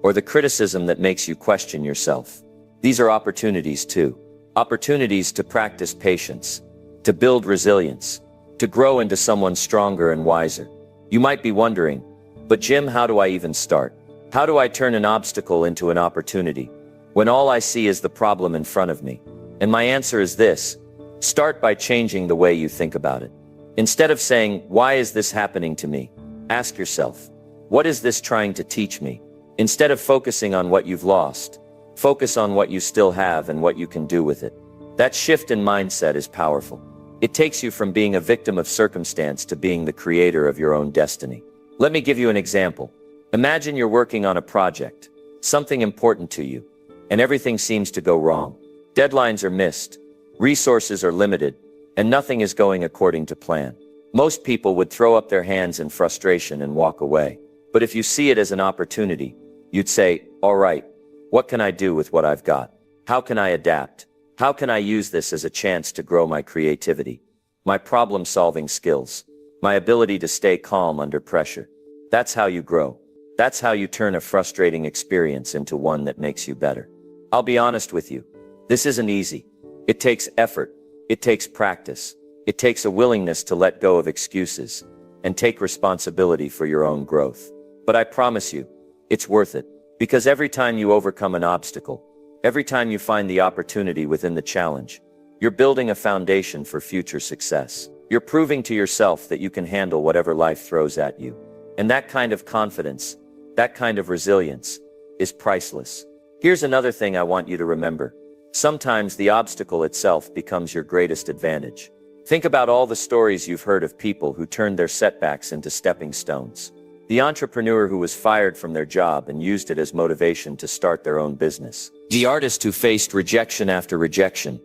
Or the criticism that makes you question yourself. These are opportunities too. Opportunities to practice patience, to build resilience, to grow into someone stronger and wiser. You might be wondering, but Jim, how do I even start? How do I turn an obstacle into an opportunity when all I see is the problem in front of me? And my answer is this: start by changing the way you think about it. Instead of saying, why is this happening to me? Ask yourself, what is this trying to teach me? Instead of focusing on what you've lost, focus on what you still have and what you can do with it. That shift in mindset is powerful. It takes you from being a victim of circumstance to being the creator of your own destiny. Let me give you an example. Imagine you're working on a project, something important to you, and everything seems to go wrong. Deadlines are missed, resources are limited, and nothing is going according to plan. Most people would throw up their hands in frustration and walk away. But if you see it as an opportunity, you'd say, all right, what can I do with what I've got? How can I adapt? How can I use this as a chance to grow my creativity, my problem-solving skills, my ability to stay calm under pressure? That's how you grow. That's how you turn a frustrating experience into one that makes you better. I'll be honest with you. This isn't easy. It takes effort. It takes practice. It takes a willingness to let go of excuses and take responsibility for your own growth. But I promise you, it's worth it. Because every time you overcome an obstacle, every time you find the opportunity within the challenge, you're building a foundation for future success. You're proving to yourself that you can handle whatever life throws at you. And that kind of confidence, that kind of resilience, is priceless. Here's another thing I want you to remember. Sometimes the obstacle itself becomes your greatest advantage. Think about all the stories you've heard of people who turned their setbacks into stepping stones. The entrepreneur who was fired from their job and used it as motivation to start their own business. The artist who faced rejection after rejection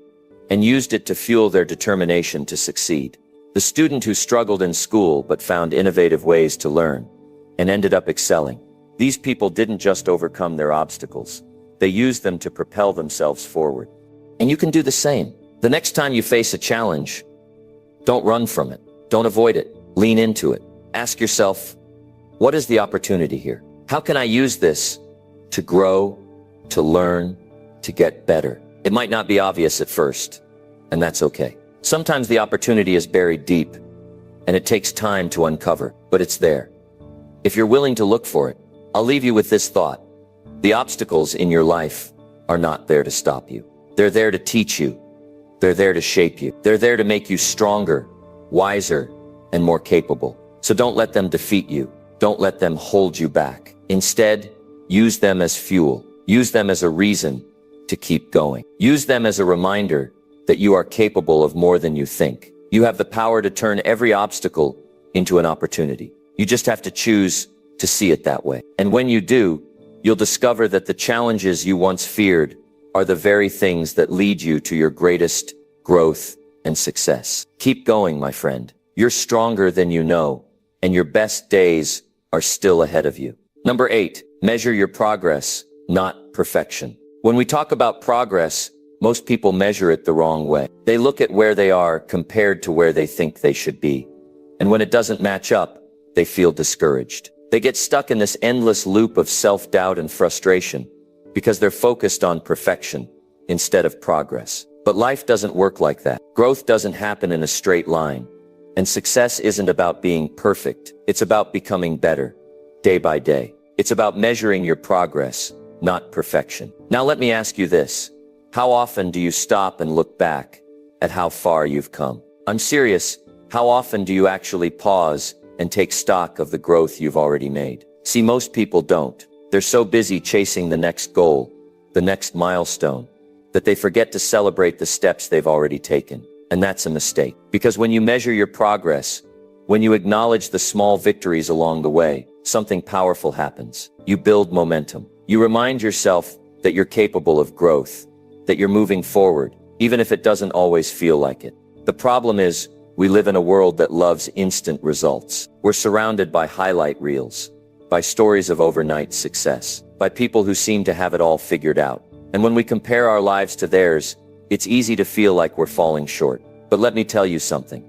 and used it to fuel their determination to succeed. The student who struggled in school but found innovative ways to learn and ended up excelling. These people didn't just overcome their obstacles. They used them to propel themselves forward. And you can do the same. The next time you face a challenge, don't run from it. Don't avoid it. Lean into it. Ask yourself, what is the opportunity here? How can I use this to grow, to learn, to get better? It might not be obvious at first, and that's okay. Sometimes the opportunity is buried deep, and it takes time to uncover, but it's there. If you're willing to look for it, I'll leave you with this thought. The obstacles in your life are not there to stop you. They're there to teach you. They're there to shape you. They're there to make you stronger, wiser, and more capable. So don't let them defeat you. Don't let them hold you back. Instead, use them as fuel. Use them as a reason to keep going. Use them as a reminder that you are capable of more than you think. You have the power to turn every obstacle into an opportunity. You just have to choose to see it that way. And when you do, you'll discover that the challenges you once feared are the very things that lead you to your greatest growth and success. Keep going, my friend. You're stronger than you know, and your best days are still ahead of you. Number 8, measure your progress, not perfection. When we talk about progress, most people measure it the wrong way. They look at where they are compared to where they think they should be. And when it doesn't match up, they feel discouraged. They get stuck in this endless loop of self-doubt and frustration because they're focused on perfection instead of progress. But life doesn't work like that. Growth doesn't happen in a straight line. And success isn't about being perfect. It's about becoming better, day by day. It's about measuring your progress, not perfection. Now let me ask you this. How often do you stop and look back at how far you've come? I'm serious. How often do you actually pause and take stock of the growth you've already made? See, most people don't. They're so busy chasing the next goal, the next milestone, that they forget to celebrate the steps they've already taken. And that's a mistake. Because when you measure your progress, when you acknowledge the small victories along the way, something powerful happens. You build momentum. You remind yourself that you're capable of growth, that you're moving forward, even if it doesn't always feel like it. The problem is, we live in a world that loves instant results. We're surrounded by highlight reels, by stories of overnight success, by people who seem to have it all figured out. And when we compare our lives to theirs, it's easy to feel like we're falling short. But let me tell you something.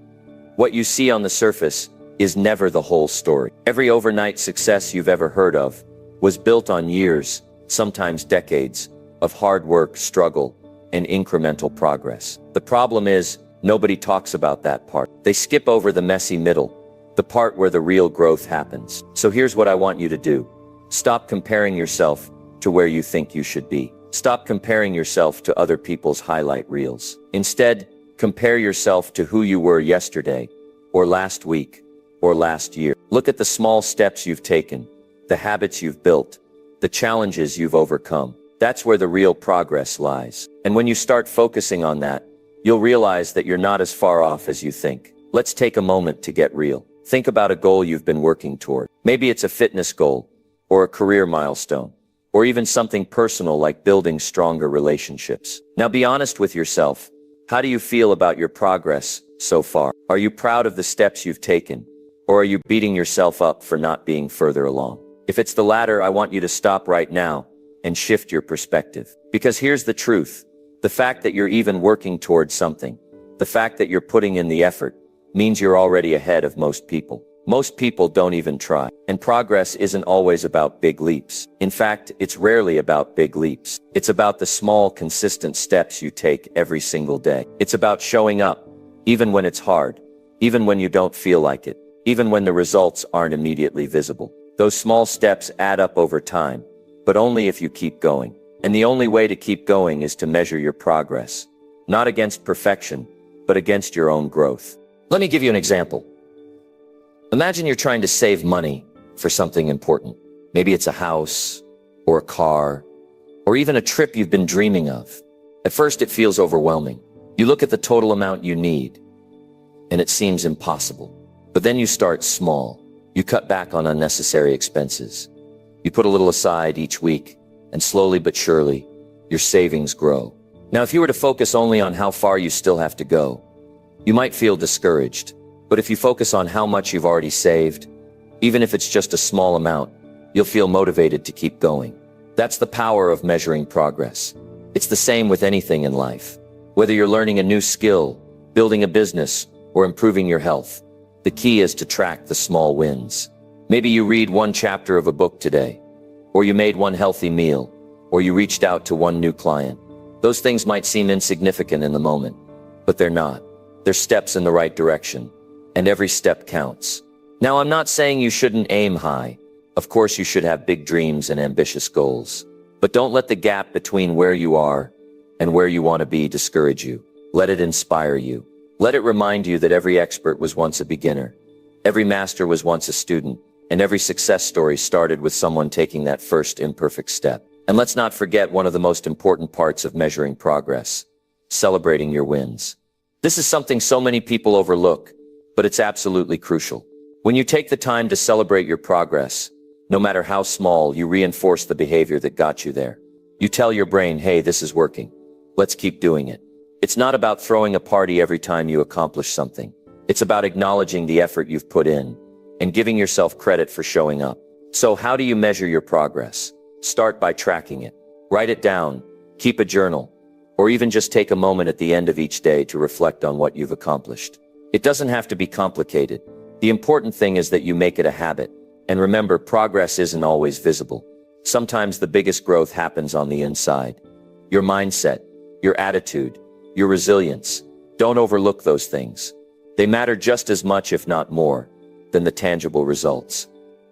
What you see on the surface is never the whole story. Every overnight success you've ever heard of was built on years, sometimes decades, of hard work, struggle, and incremental progress. The problem is, nobody talks about that part. They skip over the messy middle, the part where the real growth happens. So here's what I want you to do. Stop comparing yourself to where you think you should be. Stop comparing yourself to other people's highlight reels. Instead, compare yourself to who you were yesterday, or last week, or last year. Look at the small steps you've taken, the habits you've built, the challenges you've overcome. That's where the real progress lies. And when you start focusing on that, you'll realize that you're not as far off as you think. Let's take a moment to get real. Think about a goal you've been working toward. Maybe it's a fitness goal, or a career milestone, or even something personal like building stronger relationships. Now be honest with yourself. How do you feel about your progress so far? Are you proud of the steps you've taken? Or are you beating yourself up for not being further along? If it's the latter, I want you to stop right now and shift your perspective. Because here's the truth. The fact that you're even working towards something, the fact that you're putting in the effort, means you're already ahead of most people. Most people don't even try. And progress isn't always about big leaps. In fact, it's rarely about big leaps. It's about the small, consistent steps you take every single day. It's about showing up, even when it's hard, even when you don't feel like it, even when the results aren't immediately visible. Those small steps add up over time, but only if you keep going. And the only way to keep going is to measure your progress, not against perfection, but against your own growth. Let me give you an example. Imagine you're trying to save money for something important. Maybe it's a house, or a car, or even a trip you've been dreaming of. At first, it feels overwhelming. You look at the total amount you need, and it seems impossible. But then you start small. You cut back on unnecessary expenses. You put a little aside each week, and slowly but surely, your savings grow. Now, if you were to focus only on how far you still have to go, you might feel discouraged. But if you focus on how much you've already saved, even if it's just a small amount, you'll feel motivated to keep going. That's the power of measuring progress. It's the same with anything in life. Whether you're learning a new skill, building a business, or improving your health, the key is to track the small wins. Maybe you read one chapter of a book today, or you made one healthy meal, or you reached out to one new client. Those things might seem insignificant in the moment, but they're not. They're steps in the right direction. And every step counts. Now, I'm not saying you shouldn't aim high. Of course, you should have big dreams and ambitious goals. But don't let the gap between where you are and where you want to be discourage you. Let it inspire you. Let it remind you that every expert was once a beginner. Every master was once a student. And every success story started with someone taking that first imperfect step. And let's not forget one of the most important parts of measuring progress: celebrating your wins. This is something so many people overlook, but it's absolutely crucial. When you take the time to celebrate your progress, no matter how small, you reinforce the behavior that got you there. You tell your brain, hey, this is working. Let's keep doing it. It's not about throwing a party every time you accomplish something. It's about acknowledging the effort you've put in and giving yourself credit for showing up. So how do you measure your progress? Start by tracking it. Write it down, keep a journal, or even just take a moment at the end of each day to reflect on what you've accomplished. It doesn't have to be complicated. The important thing is that you make it a habit. And remember, progress isn't always visible. Sometimes the biggest growth happens on the inside. Your mindset, your attitude, your resilience. Don't overlook those things. They matter just as much, if not more, than the tangible results.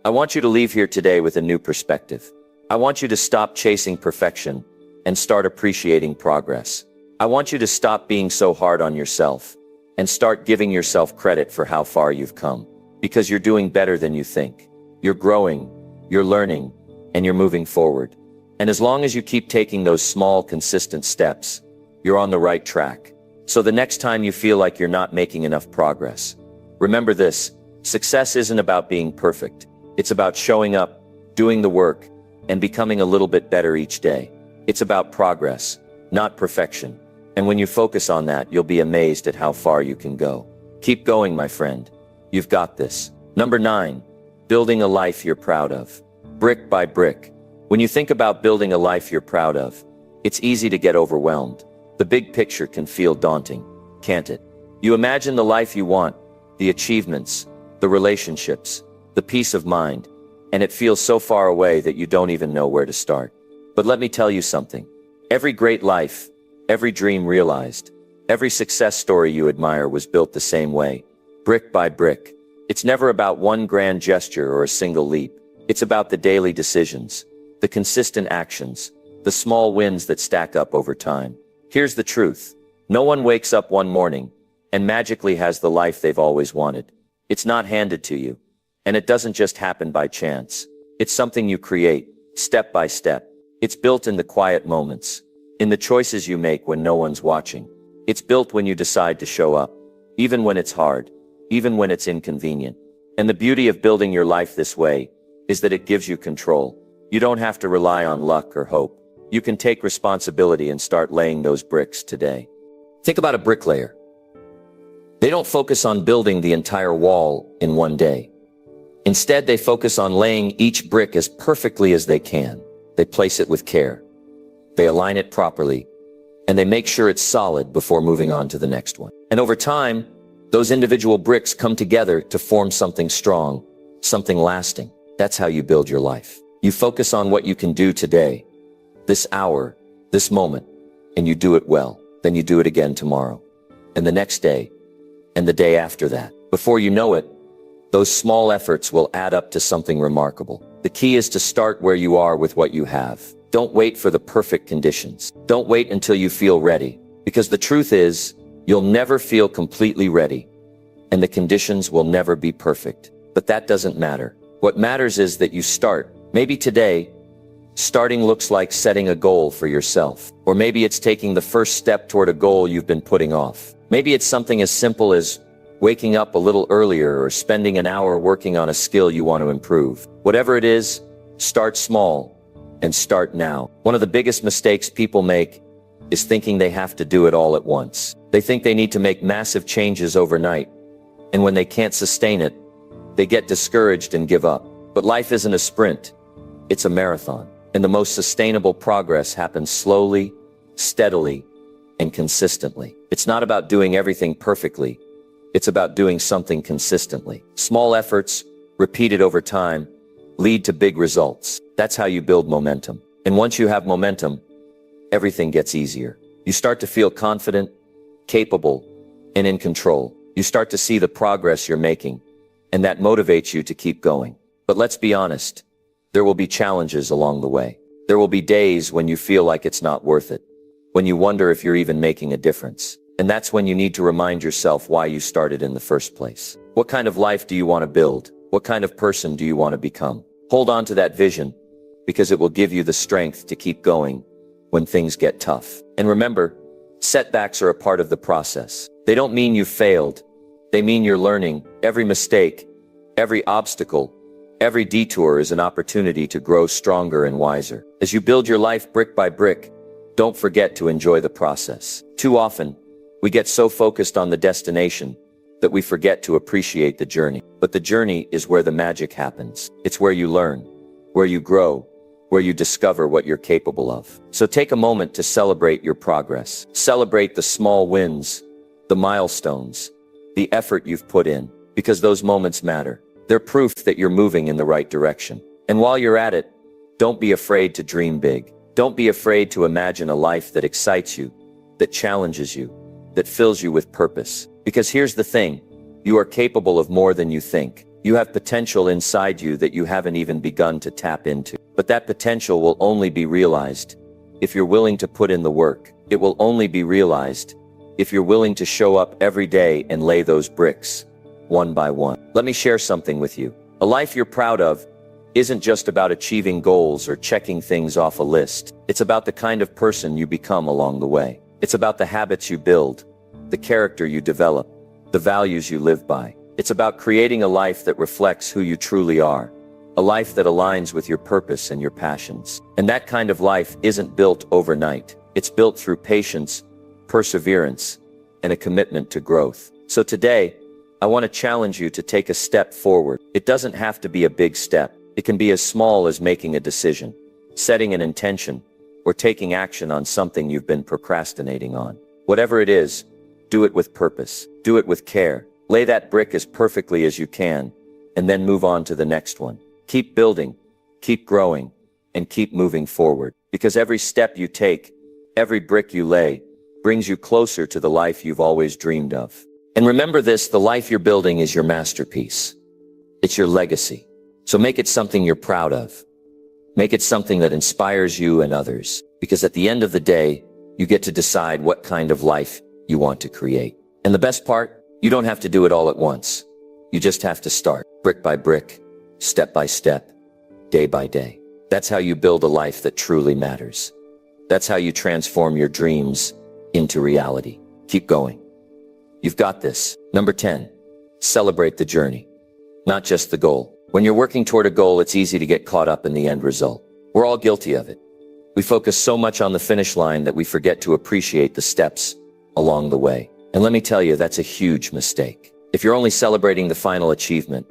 I want you to leave here today with a new perspective. I want you to stop chasing perfection and start appreciating progress. I want you to stop being so hard on yourself and start giving yourself credit for how far you've come. Because you're doing better than you think. You're growing, you're learning, and you're moving forward. And as long as you keep taking those small, consistent steps, you're on the right track. So the next time you feel like you're not making enough progress, remember this: success isn't about being perfect. It's about showing up, doing the work, and becoming a little bit better each day. It's about progress, not perfection. And when you focus on that, you'll be amazed at how far you can go. Keep going, my friend. You've got this. Number 9, building a life you're proud of. Brick by brick. When you think about building a life you're proud of, it's easy to get overwhelmed. The big picture can feel daunting, can't it? You imagine the life you want, the achievements, the relationships, the peace of mind, and it feels so far away that you don't even know where to start. But let me tell you something. Every great life, every dream realized, every success story you admire was built the same way, brick by brick. It's never about one grand gesture or a single leap. It's about the daily decisions, the consistent actions, the small wins that stack up over time. Here's the truth. No one wakes up one morning and magically has the life they've always wanted. It's not handed to you. And it doesn't just happen by chance. It's something you create, step by step. It's built in the quiet moments, in the choices you make when no one's watching. It's built when you decide to show up, even when it's hard, even when it's inconvenient. And the beauty of building your life this way is that it gives you control. You don't have to rely on luck or hope. You can take responsibility and start laying those bricks today. Think about a bricklayer. They don't focus on building the entire wall in one day. Instead, they focus on laying each brick as perfectly as they can. They place it with care. They align it properly, and they make sure it's solid before moving on to the next one. And over time, those individual bricks come together to form something strong, something lasting. That's how you build your life. You focus on what you can do today, this hour, this moment, and you do it well. Then you do it again tomorrow, and the next day, and the day after that. Before you know it, those small efforts will add up to something remarkable. The key is to start where you are with what you have. Don't wait for the perfect conditions. Don't wait until you feel ready, because the truth is, you'll never feel completely ready, and the conditions will never be perfect. But that doesn't matter. What matters is that you start. Maybe today, starting looks like setting a goal for yourself. Or maybe it's taking the first step toward a goal you've been putting off. Maybe it's something as simple as waking up a little earlier or spending an hour working on a skill you want to improve. Whatever it is, start small and start now. One of the biggest mistakes people make is thinking they have to do it all at once. They think they need to make massive changes overnight, and when they can't sustain it, they get discouraged and give up. But life isn't a sprint, it's a marathon. And the most sustainable progress happens slowly, steadily, and consistently. It's not about doing everything perfectly. It's about doing something consistently. Small efforts, repeated over time, lead to big results. That's how you build momentum. And once you have momentum, everything gets easier. You start to feel confident, capable, and in control. You start to see the progress you're making, and that motivates you to keep going. But let's be honest, there will be challenges along the way. There will be days when you feel like it's not worth it, when you wonder if you're even making a difference. And that's when you need to remind yourself why you started in the first place. What kind of life do you want to build? What kind of person do you want to become? Hold on to that vision, because it will give you the strength to keep going when things get tough. And remember, setbacks are a part of the process. They don't mean you failed. They mean you're learning. Every mistake, every obstacle, every detour is an opportunity to grow stronger and wiser. As you build your life brick by brick, don't forget to enjoy the process. Too often, we get so focused on the destination that we forget to appreciate the journey. But the journey is where the magic happens. It's where you learn, where you grow, where you discover what you're capable of. So take a moment to celebrate your progress. Celebrate the small wins, the milestones, the effort you've put in, because those moments matter. They're proof that you're moving in the right direction. And while you're at it, don't be afraid to dream big. Don't be afraid to imagine a life that excites you, that challenges you, that fills you with purpose. Because here's the thing, you are capable of more than you think. You have potential inside you that you haven't even begun to tap into. But that potential will only be realized if you're willing to put in the work. It will only be realized if you're willing to show up every day and lay those bricks, one by one. Let me share something with you. A life you're proud of isn't just about achieving goals or checking things off a list. It's about the kind of person you become along the way. It's about the habits you build, the character you develop, the values you live by. It's about creating a life that reflects who you truly are, a life that aligns with your purpose and your passions. And that kind of life isn't built overnight. It's built through patience, perseverance, and a commitment to growth. So today, I want to challenge you to take a step forward. It doesn't have to be a big step. It can be as small as making a decision, setting an intention, or taking action on something you've been procrastinating on. Whatever it is, do it with purpose. Do it with care. Lay that brick as perfectly as you can, and then move on to the next one. Keep building, keep growing, and keep moving forward. Because every step you take, every brick you lay, brings you closer to the life you've always dreamed of. And remember this, the life you're building is your masterpiece. It's your legacy. So make it something you're proud of. Make it something that inspires you and others. Because at the end of the day, you get to decide what kind of life you want to create. And the best part, you don't have to do it all at once. You just have to start, brick by brick, step by step, day by day. That's how you build a life that truly matters. That's how you transform your dreams into reality. Keep going. You've got this. Number 10, celebrate the journey, not just the goal. When you're working toward a goal, it's easy to get caught up in the end result. We're all guilty of it. We focus so much on the finish line that we forget to appreciate the steps along the way. And let me tell you, that's a huge mistake. If you're only celebrating the final achievement,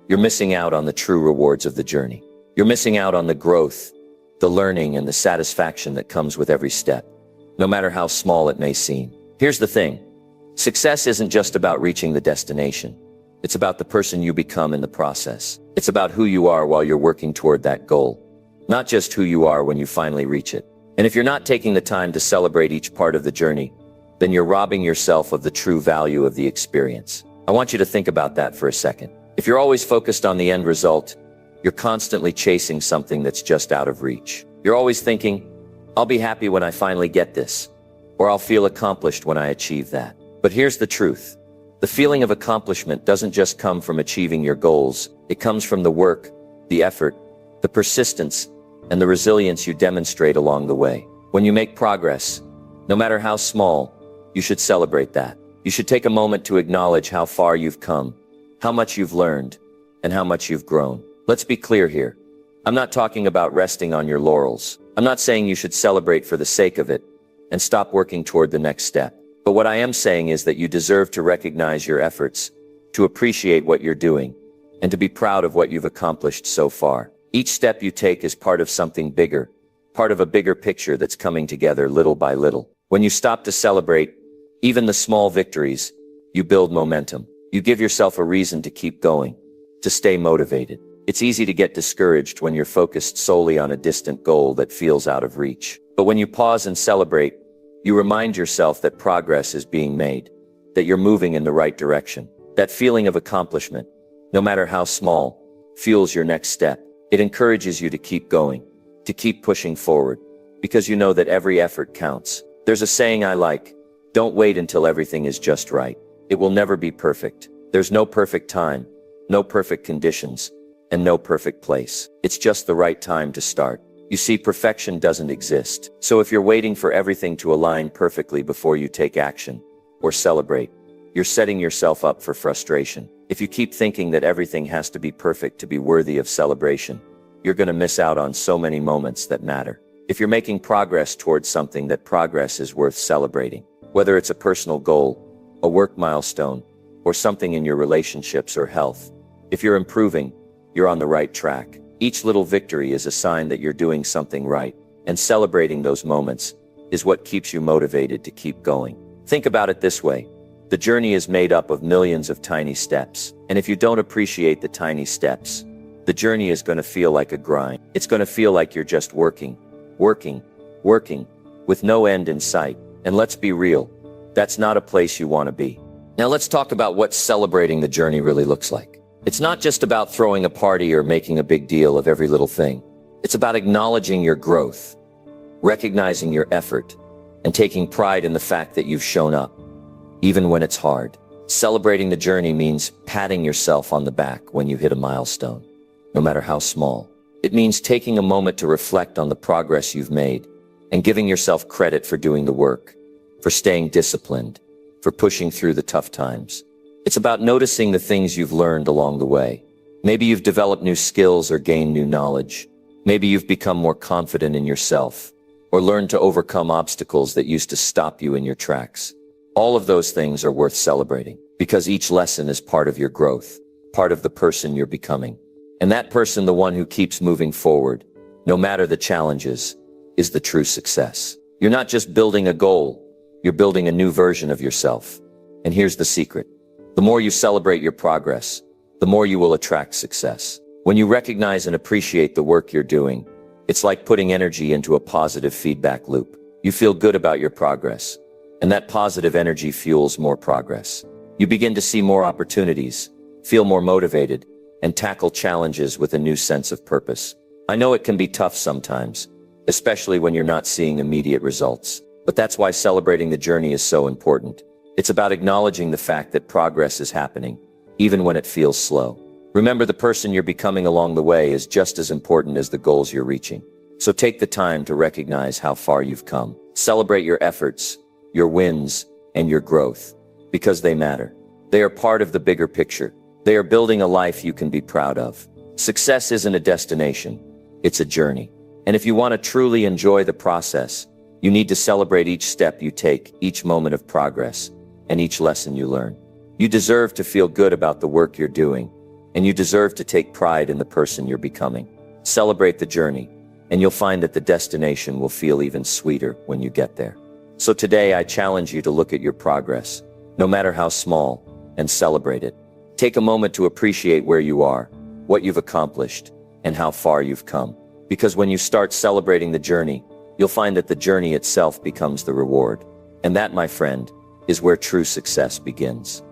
you're missing out on the true rewards of the journey. You're missing out on the growth, the learning, and the satisfaction that comes with every step, no matter how small it may seem. Here's the thing. Success isn't just about reaching the destination. It's about the person you become in the process. It's about who you are while you're working toward that goal, not just who you are when you finally reach it. And if you're not taking the time to celebrate each part of the journey, then you're robbing yourself of the true value of the experience. I want you to think about that for a second. If you're always focused on the end result, you're constantly chasing something that's just out of reach. You're always thinking, I'll be happy when I finally get this, or I'll feel accomplished when I achieve that. But here's the truth. The feeling of accomplishment doesn't just come from achieving your goals. It comes from the work, the effort, the persistence, and the resilience you demonstrate along the way. When you make progress, no matter how small, you should celebrate that. You should take a moment to acknowledge how far you've come, how much you've learned, and how much you've grown. Let's be clear here. I'm not talking about resting on your laurels. I'm not saying you should celebrate for the sake of it and stop working toward the next step. But what I am saying is that you deserve to recognize your efforts, to appreciate what you're doing, and to be proud of what you've accomplished so far. Each step you take is part of something bigger, part of a bigger picture that's coming together little by little. When you stop to celebrate even the small victories, you build momentum. You give yourself a reason to keep going, to stay motivated. It's easy to get discouraged when you're focused solely on a distant goal that feels out of reach. But when you pause and celebrate, you remind yourself that progress is being made, that you're moving in the right direction. That feeling of accomplishment, no matter how small, fuels your next step. It encourages you to keep going, to keep pushing forward, because you know that every effort counts. There's a saying I like, don't wait until everything is just right. It will never be perfect. There's no perfect time, no perfect conditions, and no perfect place. It's just the right time to start. You see, perfection doesn't exist. So if you're waiting for everything to align perfectly before you take action or celebrate, you're setting yourself up for frustration. If you keep thinking that everything has to be perfect to be worthy of celebration, you're going to miss out on so many moments that matter. If you're making progress towards something, that progress is worth celebrating. Whether it's a personal goal, a work milestone, or something in your relationships or health. If you're improving, you're on the right track. Each little victory is a sign that you're doing something right, and celebrating those moments is what keeps you motivated to keep going. Think about it this way. The journey is made up of millions of tiny steps, and if you don't appreciate the tiny steps, the journey is going to feel like a grind. It's going to feel like you're just working, with no end in sight. And let's be real, that's not a place you want to be. Now let's talk about what celebrating the journey really looks like. It's not just about throwing a party or making a big deal of every little thing. It's about acknowledging your growth, recognizing your effort, and taking pride in the fact that you've shown up, even when it's hard. Celebrating the journey means patting yourself on the back when you hit a milestone, no matter how small. It means taking a moment to reflect on the progress you've made and giving yourself credit for doing the work, for staying disciplined, for pushing through the tough times. It's about noticing the things you've learned along the way. Maybe you've developed new skills or gained new knowledge. Maybe you've become more confident in yourself, or learned to overcome obstacles that used to stop you in your tracks. All of those things are worth celebrating, because each lesson is part of your growth, part of the person you're becoming. And that person, the one who keeps moving forward, no matter the challenges, is the true success. You're not just building a goal, you're building a new version of yourself. And here's the secret. The more you celebrate your progress, the more you will attract success. When you recognize and appreciate the work you're doing, it's like putting energy into a positive feedback loop. You feel good about your progress, and that positive energy fuels more progress. You begin to see more opportunities, feel more motivated, and tackle challenges with a new sense of purpose. I know it can be tough sometimes, especially when you're not seeing immediate results. But that's why celebrating the journey is so important. It's about acknowledging the fact that progress is happening, even when it feels slow. Remember, the person you're becoming along the way is just as important as the goals you're reaching. So take the time to recognize how far you've come. Celebrate your efforts, your wins, and your growth, because they matter. They are part of the bigger picture. They are building a life you can be proud of. Success isn't a destination, it's a journey. And if you want to truly enjoy the process, you need to celebrate each step you take, each moment of progress, and each lesson you learn. You deserve to feel good about the work you're doing, and you deserve to take pride in the person you're becoming. Celebrate the journey, and you'll find that the destination will feel even sweeter when you get there. So today I challenge you to look at your progress, no matter how small, and celebrate it. Take a moment to appreciate where you are, what you've accomplished, and how far you've come. Because when you start celebrating the journey, you'll find that the journey itself becomes the reward. And that, my friend, is where true success begins.